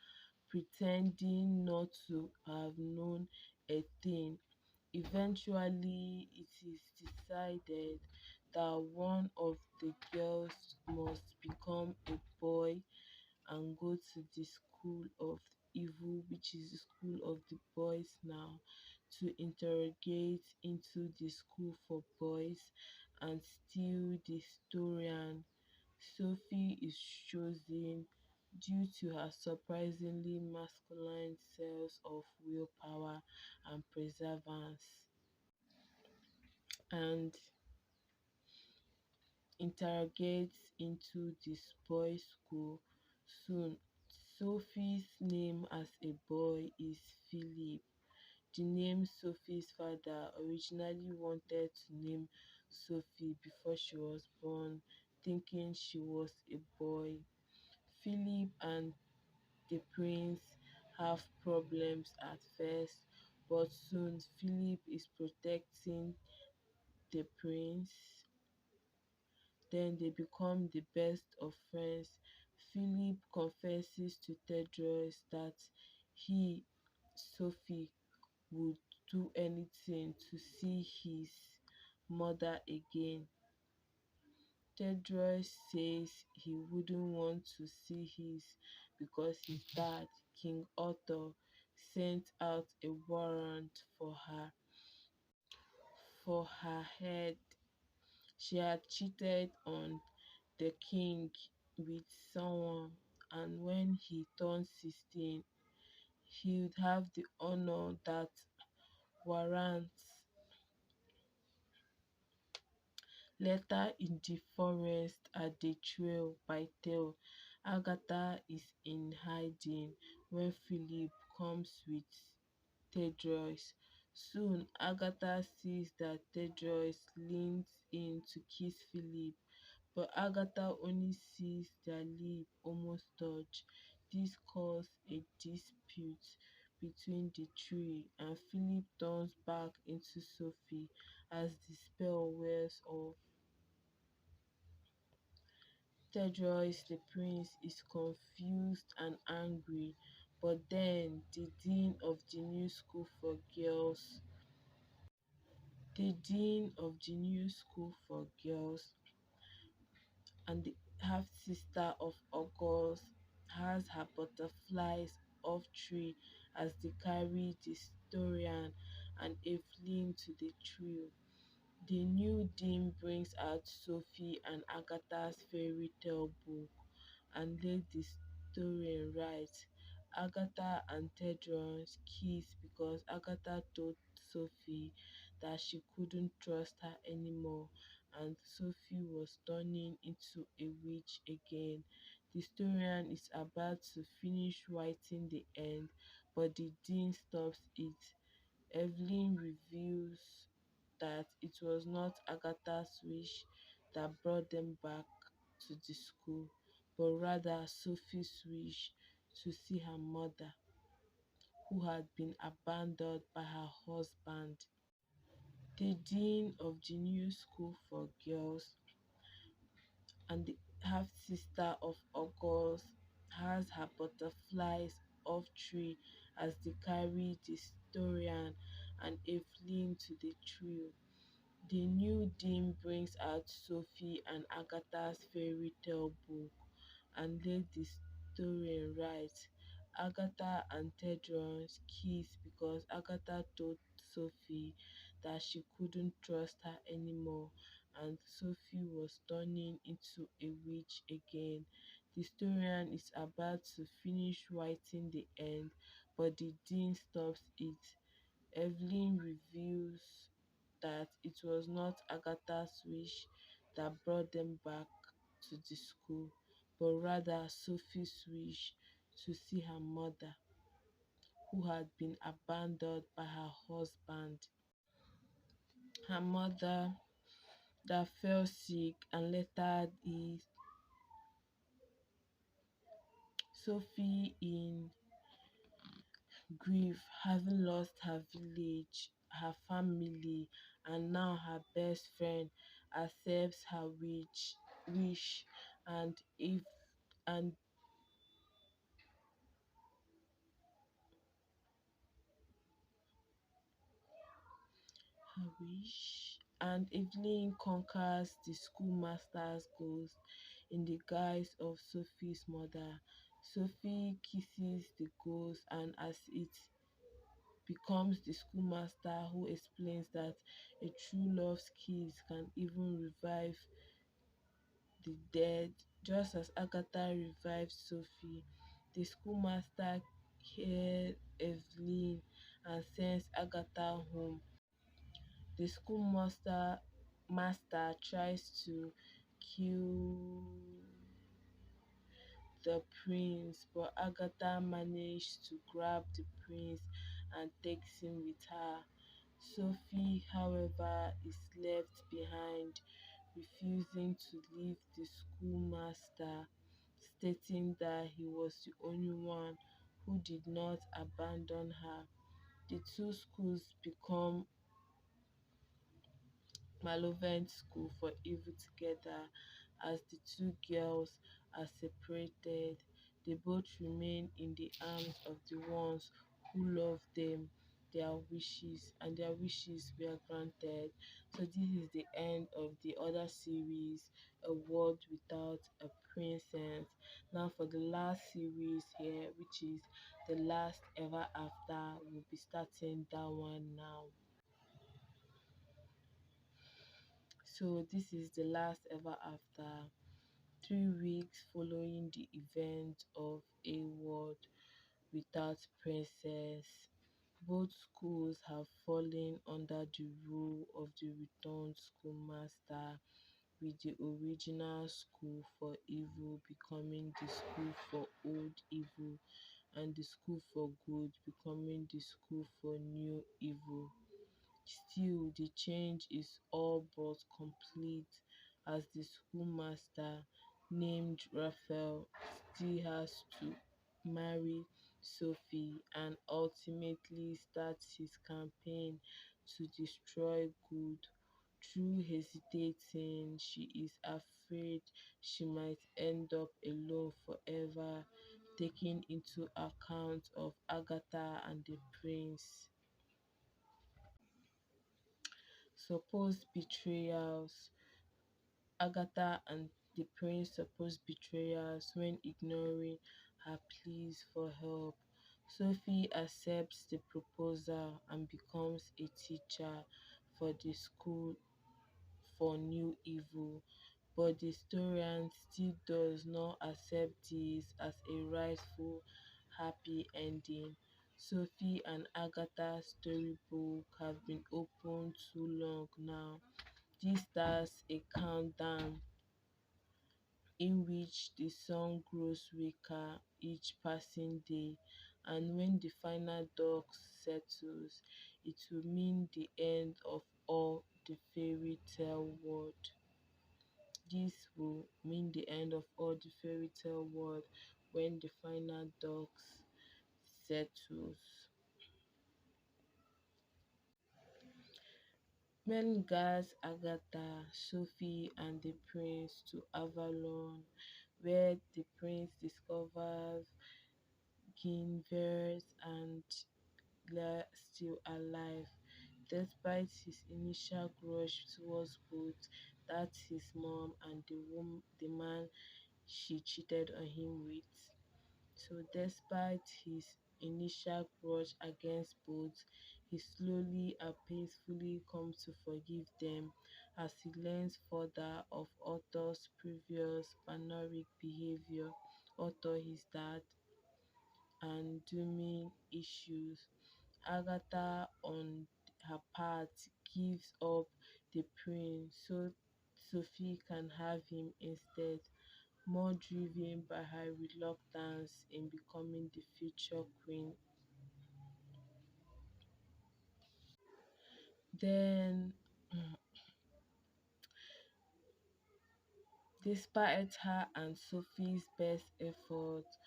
pretending not to have known a thing. Eventually, it is decided that one of the girls must become a boy and go to the school of evil, which is the school of the boys now, to interrogate into the school for boys and steal the historian. Sophie is chosen due to her surprisingly masculine sense of willpower and perseverance, and interrogates into this boys' school. Soon, Sophie's name as a boy is Philip. The name Sophie's father originally wanted to name Sophie before she was born, thinking she was a boy. Philip and the prince have problems at first, but soon Philip is protecting the prince. Then they become the best of friends. Philip confesses to Tedros that he, Sophie, would do anything to see his mother again. Tedros says he wouldn't want to see his because his dad, King Otto, sent out a warrant for her head. She had cheated on the king with someone, and when he turned 16, he would have the honor that warrant. Later in the forest at the trail by Tell, Agatha is in hiding when Philip comes with Tedros. Soon, Agatha sees that Tedros leans in to kiss Philip, but Agatha only sees their lip almost touch. This causes a dispute between the three, and Philip turns back into Sophie as the spell wears off. Tedros, the prince, is confused and angry, but then the dean of the new school for girls and the half sister of August has her butterflies off tree as they carry the historian and Evelyn to the trio. The new dean brings out Sophie and Agatha's fairy tale book and let the story write. Agatha and Tedros kiss because Agatha told Sophie that she couldn't trust her anymore and Sophie was turning into a witch again. The historian is about to finish writing the end, but the dean stops it. Evelyn reveals that it was not Agatha's wish that brought them back to the school, but rather Sophie's wish to see her mother, who had been abandoned by her husband. The dean of the new school for girls and the half sister of August has her butterflies off tree as they carry the historian and Evelyn to the trio. The new dean brings out Sophie and Agatha's fairy tale book and let the story write. Agatha and Tedros kiss because Agatha told Sophie that she couldn't trust her anymore and Sophie was turning into a witch again. The historian is about to finish writing the end, but the dean stops it. Evelyn reveals that it was not Agatha's wish that brought them back to the school, but rather Sophie's wish to see her mother, who had been abandoned by her husband. Her mother that fell sick and later is Sophie in grief, having lost her village, her family, and now her best friend accepts her wish and if and her wish and Evelyn conquers the schoolmaster's ghost in the guise of Sophie's mother. Sophie kisses the ghost and as it becomes the schoolmaster who explains that a true love's kiss can even revive the dead, just as Agatha revives Sophie. The schoolmaster hears Evelyn and sends Agatha home. The schoolmaster tries to kill the prince, but Agatha managed to grab the prince and takes him with her. Sophie, however, is left behind, refusing to leave the schoolmaster, stating that he was the only one who did not abandon her. The two schools become malevolent school for evil together. As the two girls are separated, they both remain in the arms of the ones who love them. Their wishes were granted. So this is the end of the other series, A World Without a Princess. Now for the last series here, which is The Last Ever After, we'll be starting that one now. So this is The Last Ever After. 3 weeks following the event of A World Without Princess, both schools have fallen under the rule of the returned schoolmaster, with the original school for evil becoming the school for old evil, and the school for good becoming the school for new evil. Still, the change is all but complete, as the schoolmaster, named Raphael, still has to marry Sophie and ultimately start his campaign to destroy good. Through hesitating, she is afraid she might end up alone forever, taking into account of Agatha and the prince. Supposed betrayals. Agatha and the prince supposed betrayals when ignoring her pleas for help. Sophie accepts the proposal and becomes a teacher for the school for new evil, but the historian still does not accept this as a rightful happy ending. Sophie and Agatha's storybook have been open too long now. This starts a countdown in which the sun grows weaker each passing day, and when the final dust settles, it will mean the end of all the fairy tale world. This will mean the end of all the fairy tale world when the final dust settles. Men guards Agatha, Sophie, and the prince to Avalon, where the prince discovers Guinevere and Claire still alive. Despite his initial grudge towards both, that's his mom and the man she cheated on him with. So, despite his initial grudge against both, he slowly and painfully comes to forgive them as he learns further of Otto's previous paranoid behavior, Otto, his dad, and dooming issues. Agatha, on her part, gives up the prince so Sophie can have him instead, more driven by her reluctance in becoming the future queen. Then, despite her and Sophie's best efforts,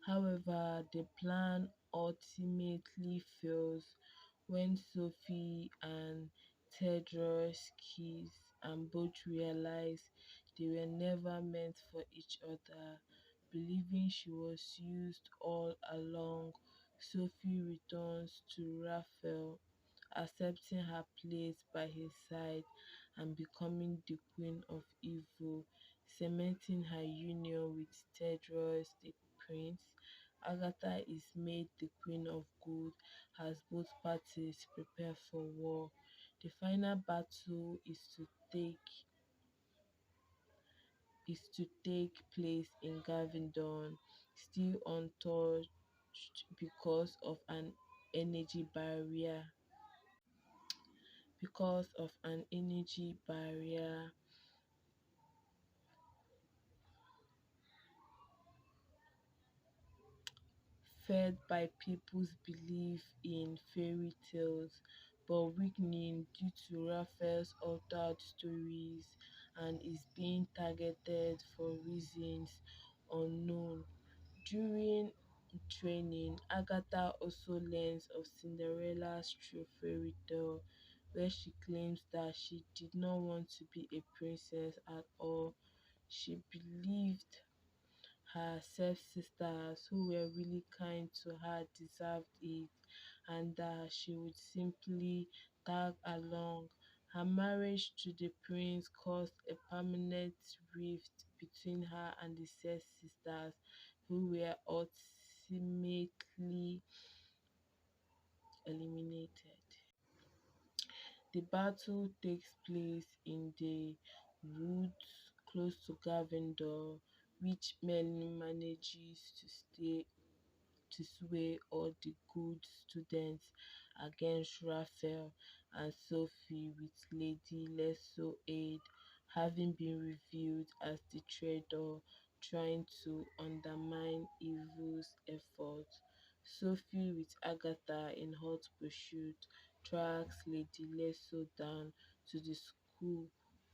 however, the plan ultimately fails when Sophie and Tedros kiss and both realize they were never meant for each other. Believing she was used all along, Sophie returns to Raphael, accepting her place by his side and becoming the Queen of Evil, cementing her union with Tedros the Prince. Agatha is made the Queen of Good as both parties prepare for war. The final battle is to take place in Gavindon, still untouched because of an energy barrier. Because of an energy barrier. fed by people's belief in fairy tales, but weakening due to Raphael's altered stories and is being targeted for reasons unknown. During training, Agatha also learns of Cinderella's true fairy tale, where she claims that she did not want to be a princess at all. She believed her stepsisters, who were really kind to her, deserved it, and that she would simply tag along. Her marriage to the prince caused a permanent rift between her and the stepsisters, who were ultimately eliminated. The battle takes place in the woods close to Gavendor, which Merlin manages to sway all the good students against Raphael and Sophie, with Lady Lesso aid having been revealed as the traitor trying to undermine evil's efforts. Sophie, with Agatha in hot pursuit, tracks Lady Lesso down to the school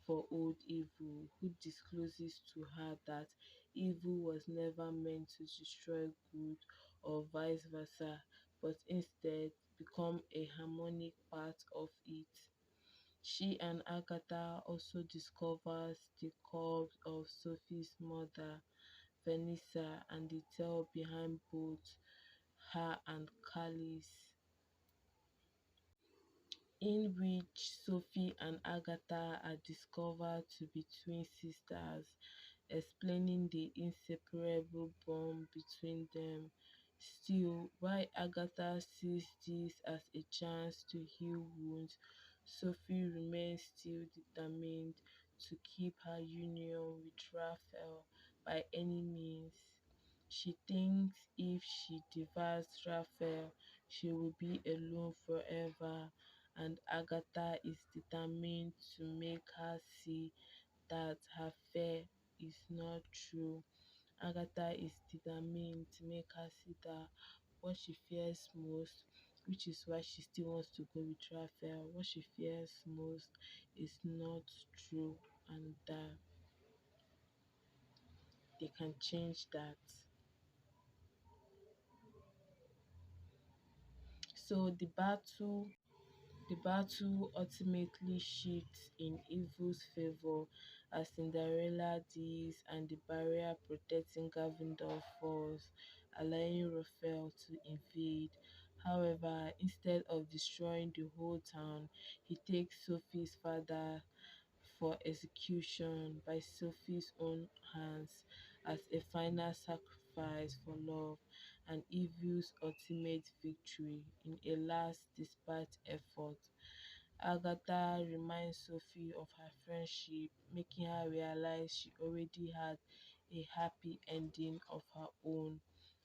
for old evil, who discloses to her that evil was never meant to destroy good or vice versa, but instead become a harmonic part of it. She and Agatha also discovers the corpse of Sophie's mother, Vanessa, and the tale behind both her and Callis, in which Sophie and Agatha are discovered to be twin sisters, explaining the inseparable bond between them. Still, while Agatha sees this as a chance to heal wounds, Sophie remains still determined to keep her union with Raphael by any means. She thinks if she divorces Raphael, she will be alone forever, and Agatha is determined to make her see that her fear is not true. Agatha is determined to make her see that what she fears most, which is why she still wants to go with Raphael, what she fears most is not true, and that they can change that. So the battle ultimately shifts in evil's favor as Cinderella dies and the barrier protecting Gavendor falls, allowing Raphael to invade. However, instead of destroying the whole town, he takes Sophie's father for execution by Sophie's own hands as a final sacrifice for love and evil's ultimate victory. In a last desperate effort, Agatha reminds Sophie of her friendship, making her realize she already had a happy ending of her own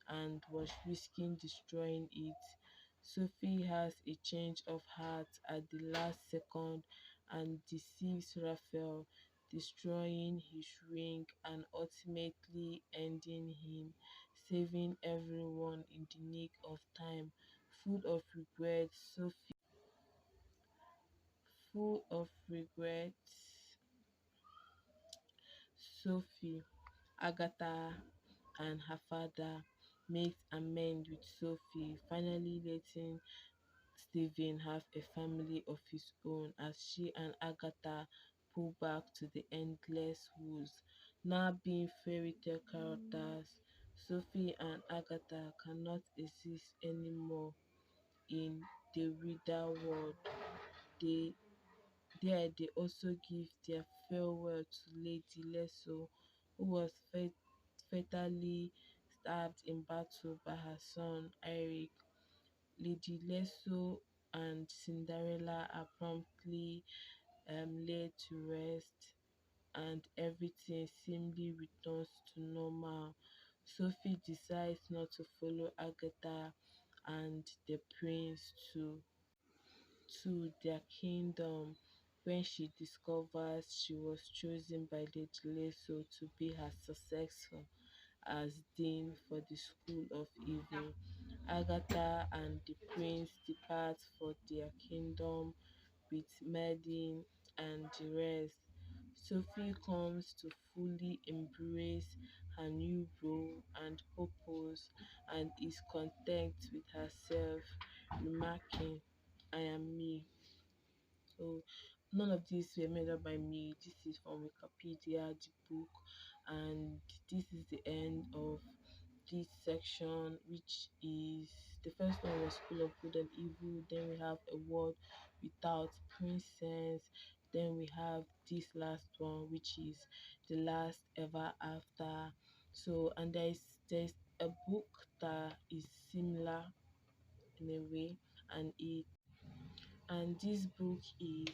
and was risking destroying it. Sophie has a change of heart at the last second and deceives Raphael, destroying his ring and ultimately ending him, saving everyone in the nick of time. Full of regret, full of regret, Sophie, Agatha, and her father makes amends with Sophie, finally letting Stephen have a family of his own as she and Agatha pull back to the endless woods. Now being fairy tale characters, Sophie and Agatha cannot exist anymore in the reader world. They they also give their farewell to Lady Lesso, who was fatally stabbed in battle by her son Eric. Lady Lesso and Cinderella are promptly laid to rest, and everything seemingly returns to normal. Sophie decides not to follow Agatha and the prince to their kingdom when she discovers she was chosen by Lady Lesso to be her successor as dean for the School of Evil. Agatha and the prince depart for their kingdom with Medin and the rest. Sophie comes to fully embrace her new role and purpose and is content with herself, remarking, I am me. So none of these were made up by me. This is from Wikipedia, the book, and this is the end of this section, which is the first one was full of good and evil. Then we have a world without princess. Then we have this last one, which is the last ever after. So and there's a book that is similar in a way, and this book is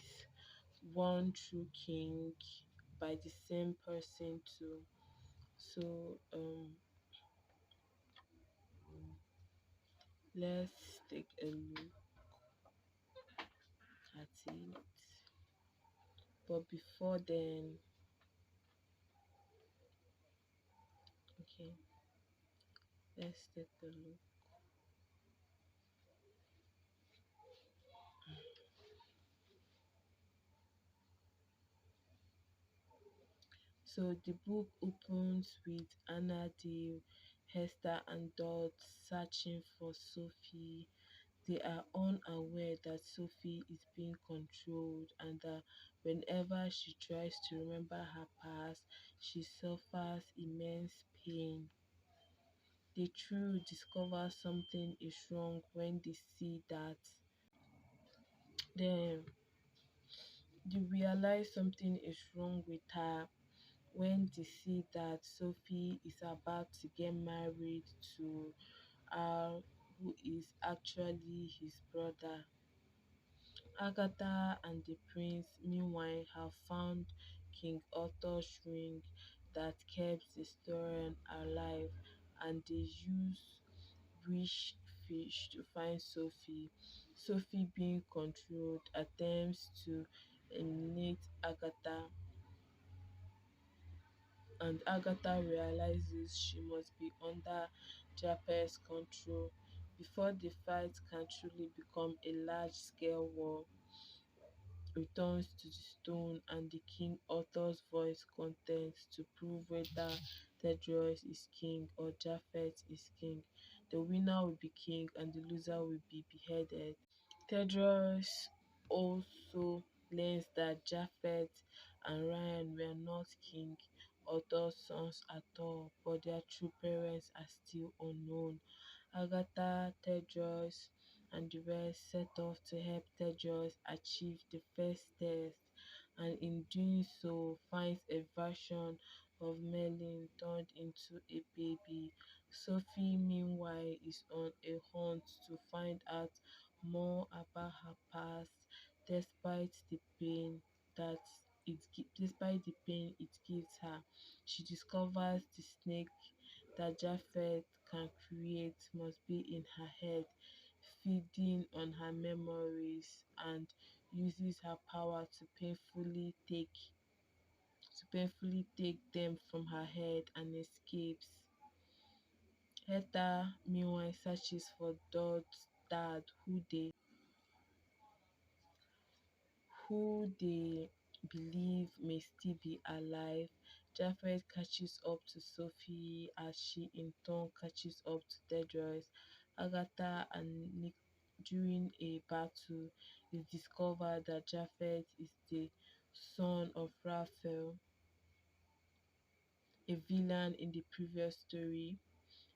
One True King by the same person too. So let's take a look at it. But before then, okay, let's take a look. So the book opens with Anna, Dale, Hester, and Dot searching for Sophie. They are unaware that Sophie is being controlled and that whenever she tries to remember her past, she suffers immense pain. They truly discover something is wrong when they see that. Then they realize something is wrong with her when they see that Sophie is about to get married to who is actually his brother. Agatha and the prince, meanwhile, have found King Arthur's ring that kept the story alive, and they use wish fish to find Sophie. Sophie, being controlled, attempts to eliminate Agatha, and Agatha realizes she must be under Jappet's control before the fight can truly become a large-scale war. Returns to the stone, and the King Arthur's voice contends to prove whether Tedros is king or Japhet is king. The winner will be king and the loser will be beheaded. Tedros also learns that Japhet and Ryan were not King Arthur's sons at all, but their true parents are still unknown. Agatha, Tedros, and the rest set off to help Tedros achieve the first test, and in doing so finds a version of Merlin turned into a baby. Sophie, meanwhile, is on a hunt to find out more about her past, despite the pain that despite the pain it gives her. She discovers the snake that Japhet can create must be in her head, feeding on her memories, and uses her power to painfully take them from her head and escapes. Heather meanwhile searches for Dot's dad, who they believe may still be alive. Japheth catches up to Sophie as she in turn catches up to Tedros. Agatha and Nick during a battle is discovered that Japheth is the son of Raphael, a villain in the previous story.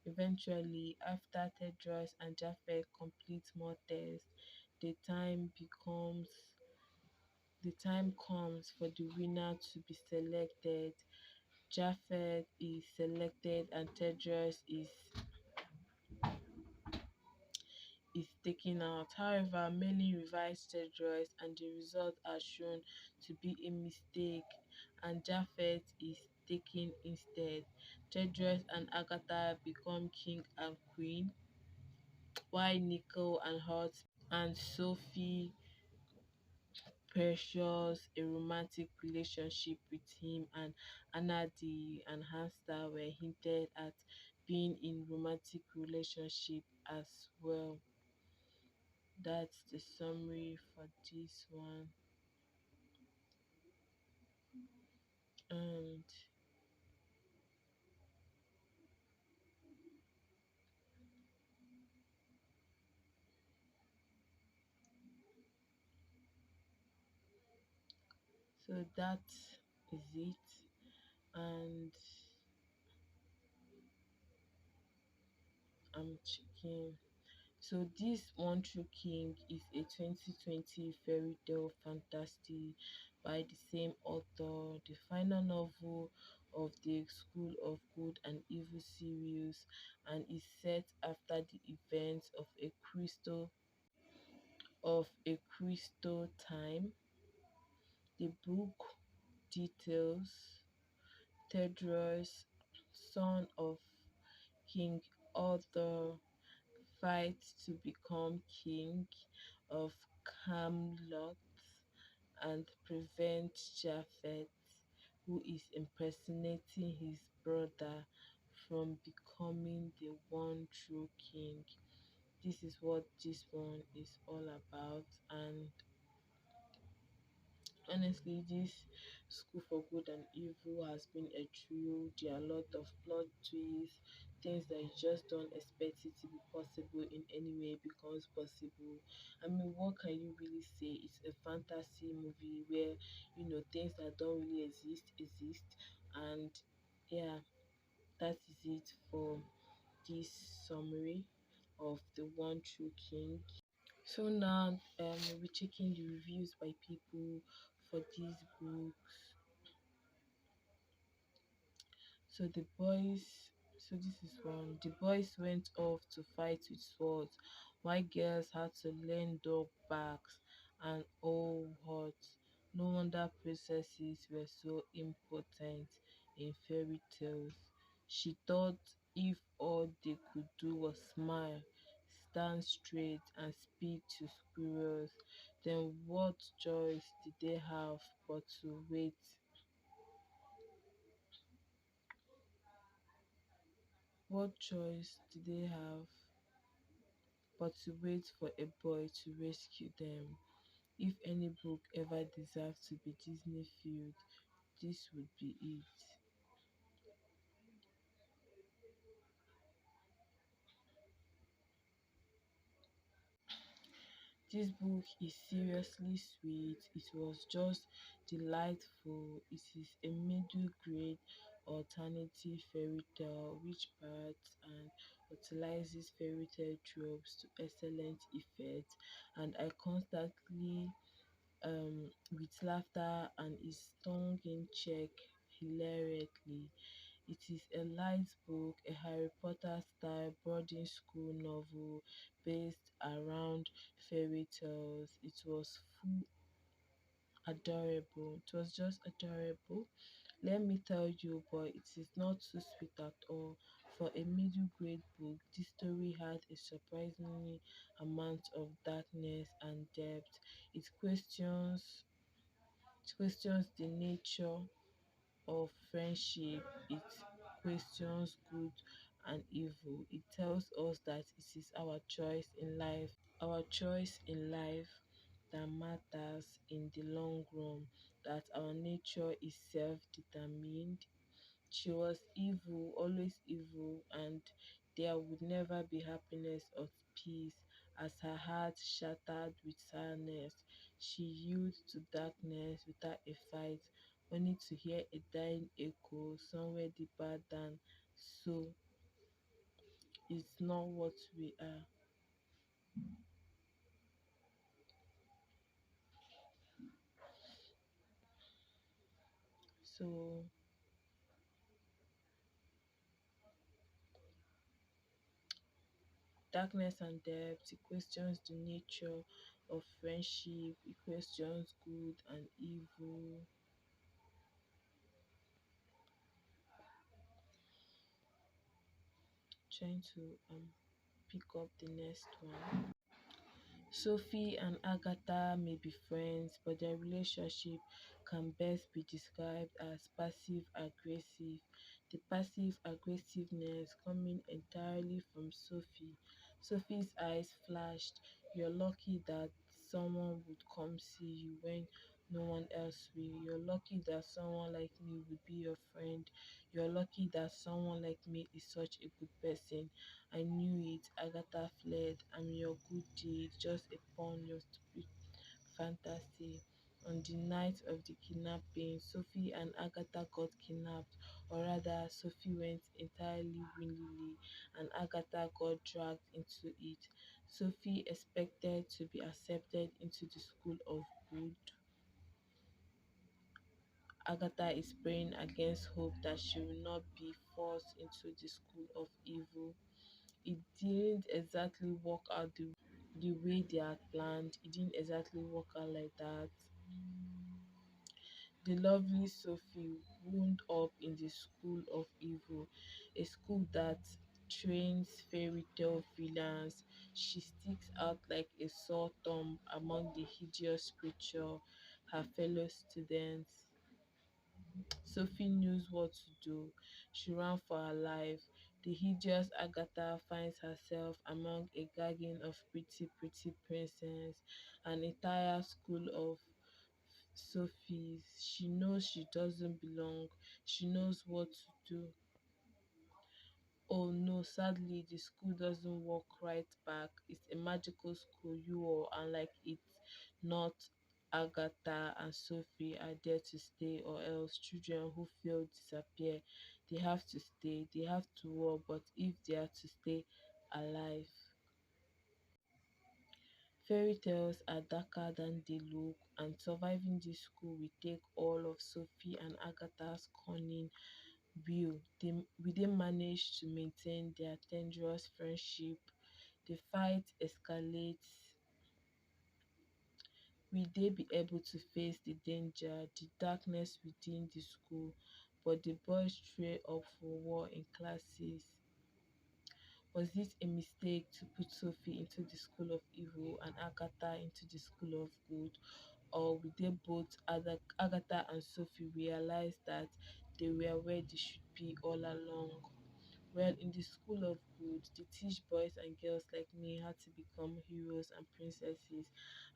Eventually, after Tedros and Japheth complete more tests, the time becomes the time comes for the winner to be selected. Japheth is selected and Tedros is taken out. However, Melly revives Tedros and the results are shown to be a mistake and Japheth is taken instead. Tedros and Agatha become king and queen, while Nicole and Hot and Sophie Precious a romantic relationship with him, and Anadi and Hamster were hinted at being in romantic relationship as well. That's the summary for this one. And so that is it. And I'm checking. So this One True King is a 2020 fairy tale fantasy by the same author, the final novel of the School of Good and Evil series, and is set after the events of a crystal time. The book details Theodorus, son of King Arthur, fights to become king of Camelot and prevent Japhet, who is impersonating his brother, from becoming the one true king. This is what this one is all about, and honestly, this School for Good and Evil has been a thrill. There are a lot of plot twists, things that you just don't expect it to be possible in any way becomes possible. I mean, what can you really say? It's a fantasy movie where things that don't really exist, and yeah, that is it for this summary of the One True King. So now we'll be checking the reviews by people for this book. So the boys, so this is one. The boys went off to fight with swords, while girls had to learn dog barks and all what. No wonder princesses were so impotent in fairy tales. She thought if all they could do was smile, stand straight, and speak to squirrels, then what choice did they have but to wait? What choice did they have but to wait for a boy to rescue them? If any book ever deserved to be Disney filled, this would be it. This book is seriously sweet. It was just delightful. It is a middle grade alternative fairy tale which parrots and utilizes fairy tale tropes to excellent effect, and I constantly with laughter and is tongue in check hilariously. It is a light book, a Harry Potter style boarding school novel based around fairy tales. It was full adorable. It was just adorable. Let me tell you, but it is not too sweet at all. For a middle grade book, this story had a surprisingly amount of darkness and depth. It questions the nature of friendship. It questions good and evil. It tells us that it is our choice in life that matters in the long run, that our nature is self-determined. She was evil, always evil, and there would never be happiness or peace. As her heart shattered with sadness, she yielded to darkness without a fight, only to hear a dying echo somewhere deeper than so is not what we are. So darkness and depth, it questions the nature of friendship, it questions good and evil. Trying to pick up the next one. Sophie and Agatha may be friends, but their relationship can best be described as passive aggressive. the passive aggressiveness coming entirely from Sophie. Sophie's eyes flashed. You're lucky that someone would come see you when no one else will. You're lucky that someone like me would be your friend. You're lucky that someone like me is such a good person. I knew it. Agatha fled. I'm your good deed, just a pawn, your stupid fantasy. On the night of the kidnapping, Sophie and Agatha got kidnapped, or rather, Sophie went entirely willingly and Agatha got dragged into it. Sophie expected to be accepted into the school of good. Agatha is praying against hope that she will not be forced into the school of evil. It didn't exactly work out the way they had planned. It didn't exactly work out like that. The lovely Sophie wound up in the school of evil, a school that trains fairy tale villains. She sticks out like a sore thumb among the hideous creature, her fellow students. Sophie knows what to do. She ran for her life. The hideous Agatha finds herself among a gagging of pretty princess, an entire school of Sophies. She knows she doesn't belong. She knows what to do. Oh no, sadly, the school doesn't work right back. It's a magical school, you all, and like it's not. Agatha and Sophie are there to stay, or else children who fail disappear. They have to stay, they have to work, but if they are to stay alive. Fairy tales are darker than they look, and surviving this school will take all of Sophie and Agatha's cunning will they manage to maintain their dangerous friendship? The fight escalates. Will they be able to face the danger, the darkness within the school? But the boys trail up for war in classes. Was it a mistake to put Sophie into the school of evil and Agatha into the school of good? Or will they both, Agatha and Sophie, realize that they were where they should be all along? Well, in the school of good, they teach boys and girls like me how to become heroes and princesses,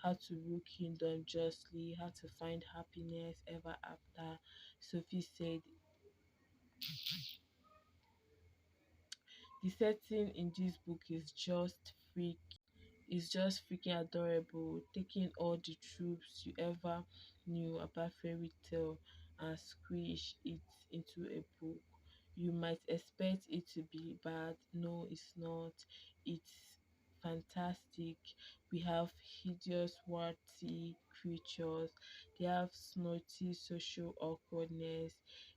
how to rule kingdom justly, how to find happiness ever after. Sophie said, the setting in this book is just freaking adorable, taking all the tropes you ever knew about fairy tale and squish it into a book. You might expect it to be bad. No, it's not. It's fantastic. We have hideous, warty creatures. They have snotty social awkwardness,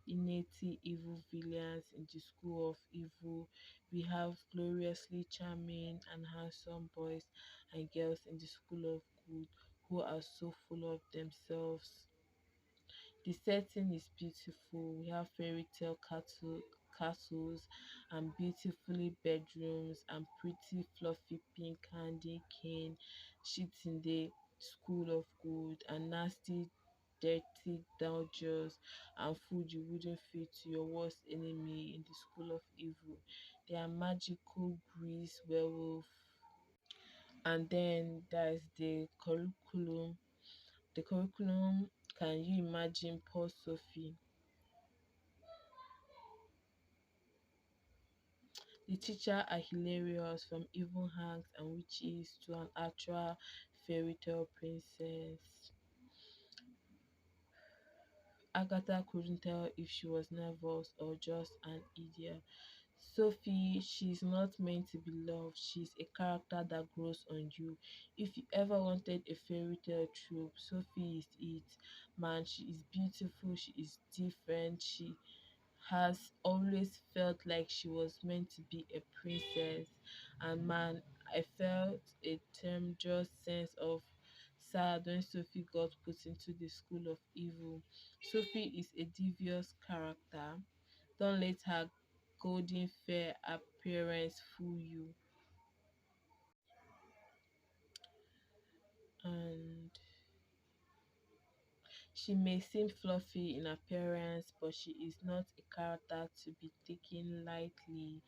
innately evil villains in the school of evil. We have gloriously charming and handsome boys and girls in the school of good who are so full of themselves. The setting is beautiful. We have castles and beautifully bedrooms and pretty fluffy pink candy cane sheets in the school of good and nasty dirty dodgers and food you wouldn't feed to your worst enemy in the school of evil. They are magical grease werewolf. And then there's the curriculum. The curriculum, can you imagine poor Sophie? The teachers are hilarious, from evil hags and witches to an actual fairy tale princess. Agatha couldn't tell if she was nervous or just an idiot. Sophie, she's not meant to be loved. She's a character that grows on you. If you ever wanted a fairy tale trope, Sophie is it. Man, she is beautiful, she is different, she has always felt like she was meant to be a princess. And man, I felt a tremendous sense of sad when Sophie got put into the school of evil. Sophie is a devious character. Don't let her golden fair appearance fool you. And She may seem fluffy in appearance, but she is not a character to be taken lightly.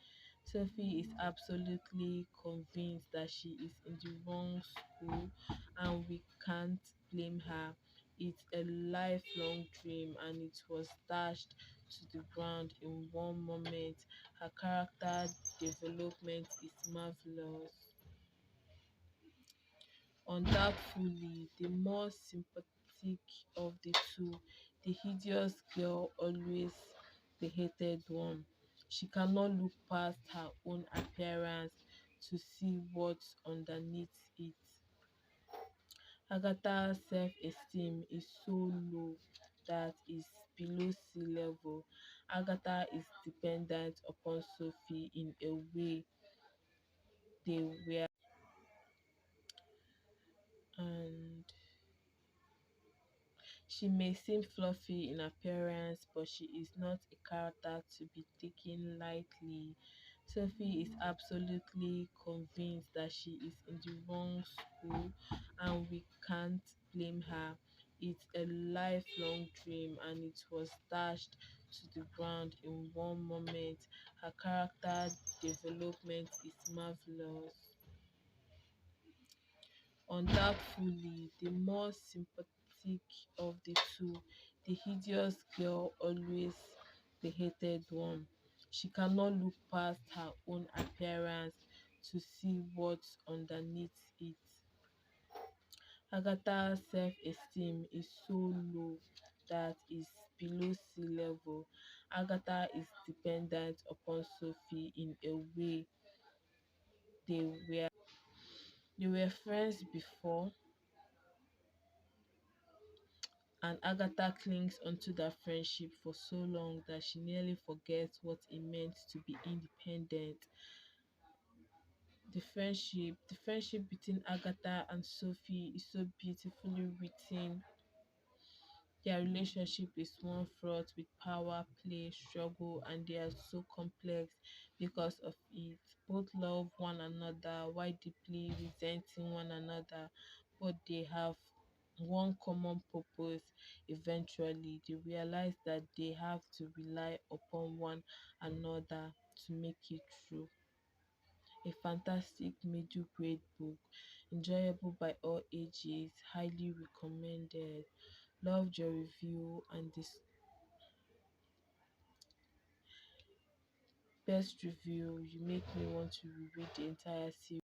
Sophie is absolutely convinced that she is in the wrong school, and we can't blame her. It's a lifelong dream, and it was dashed to the ground in one moment. Her character development is marvelous. Undoubtedly, the more sympathetic of the two, the hideous girl, always the hated one. She cannot look past her own appearance to see what's underneath it. Agatha's self-esteem is so low that is below sea level. Agatha is dependent upon Sophie in a way they were, and she may seem fluffy in appearance, but she is not a character to be taken lightly. Sophie is absolutely convinced that she is in the wrong school, and we can't blame her. It's a lifelong dream, and it was dashed to the ground in one moment. Her character development is marvelous. Undoubtedly, the more sympathetic of the two, the hideous girl, always the hated one. She cannot look past her own appearance to see what's underneath it. Agatha's self-esteem is so low that is below sea level. Agatha is dependent upon Sophie in a way they were they were friends before, and Agatha clings onto that friendship for so long that she nearly forgets what it meant to be independent. The friendship between Agatha and Sophie is so beautifully written. Their relationship is one fraught with power, play, struggle, and they are so complex because of it. Both love one another while deeply resenting one another, but they have one common purpose. Eventually, they realize that they have to rely upon one another to make it through. A fantastic middle grade book, enjoyable by all ages, highly recommended. Loved your review and this best review. You make me want to reread the entire series.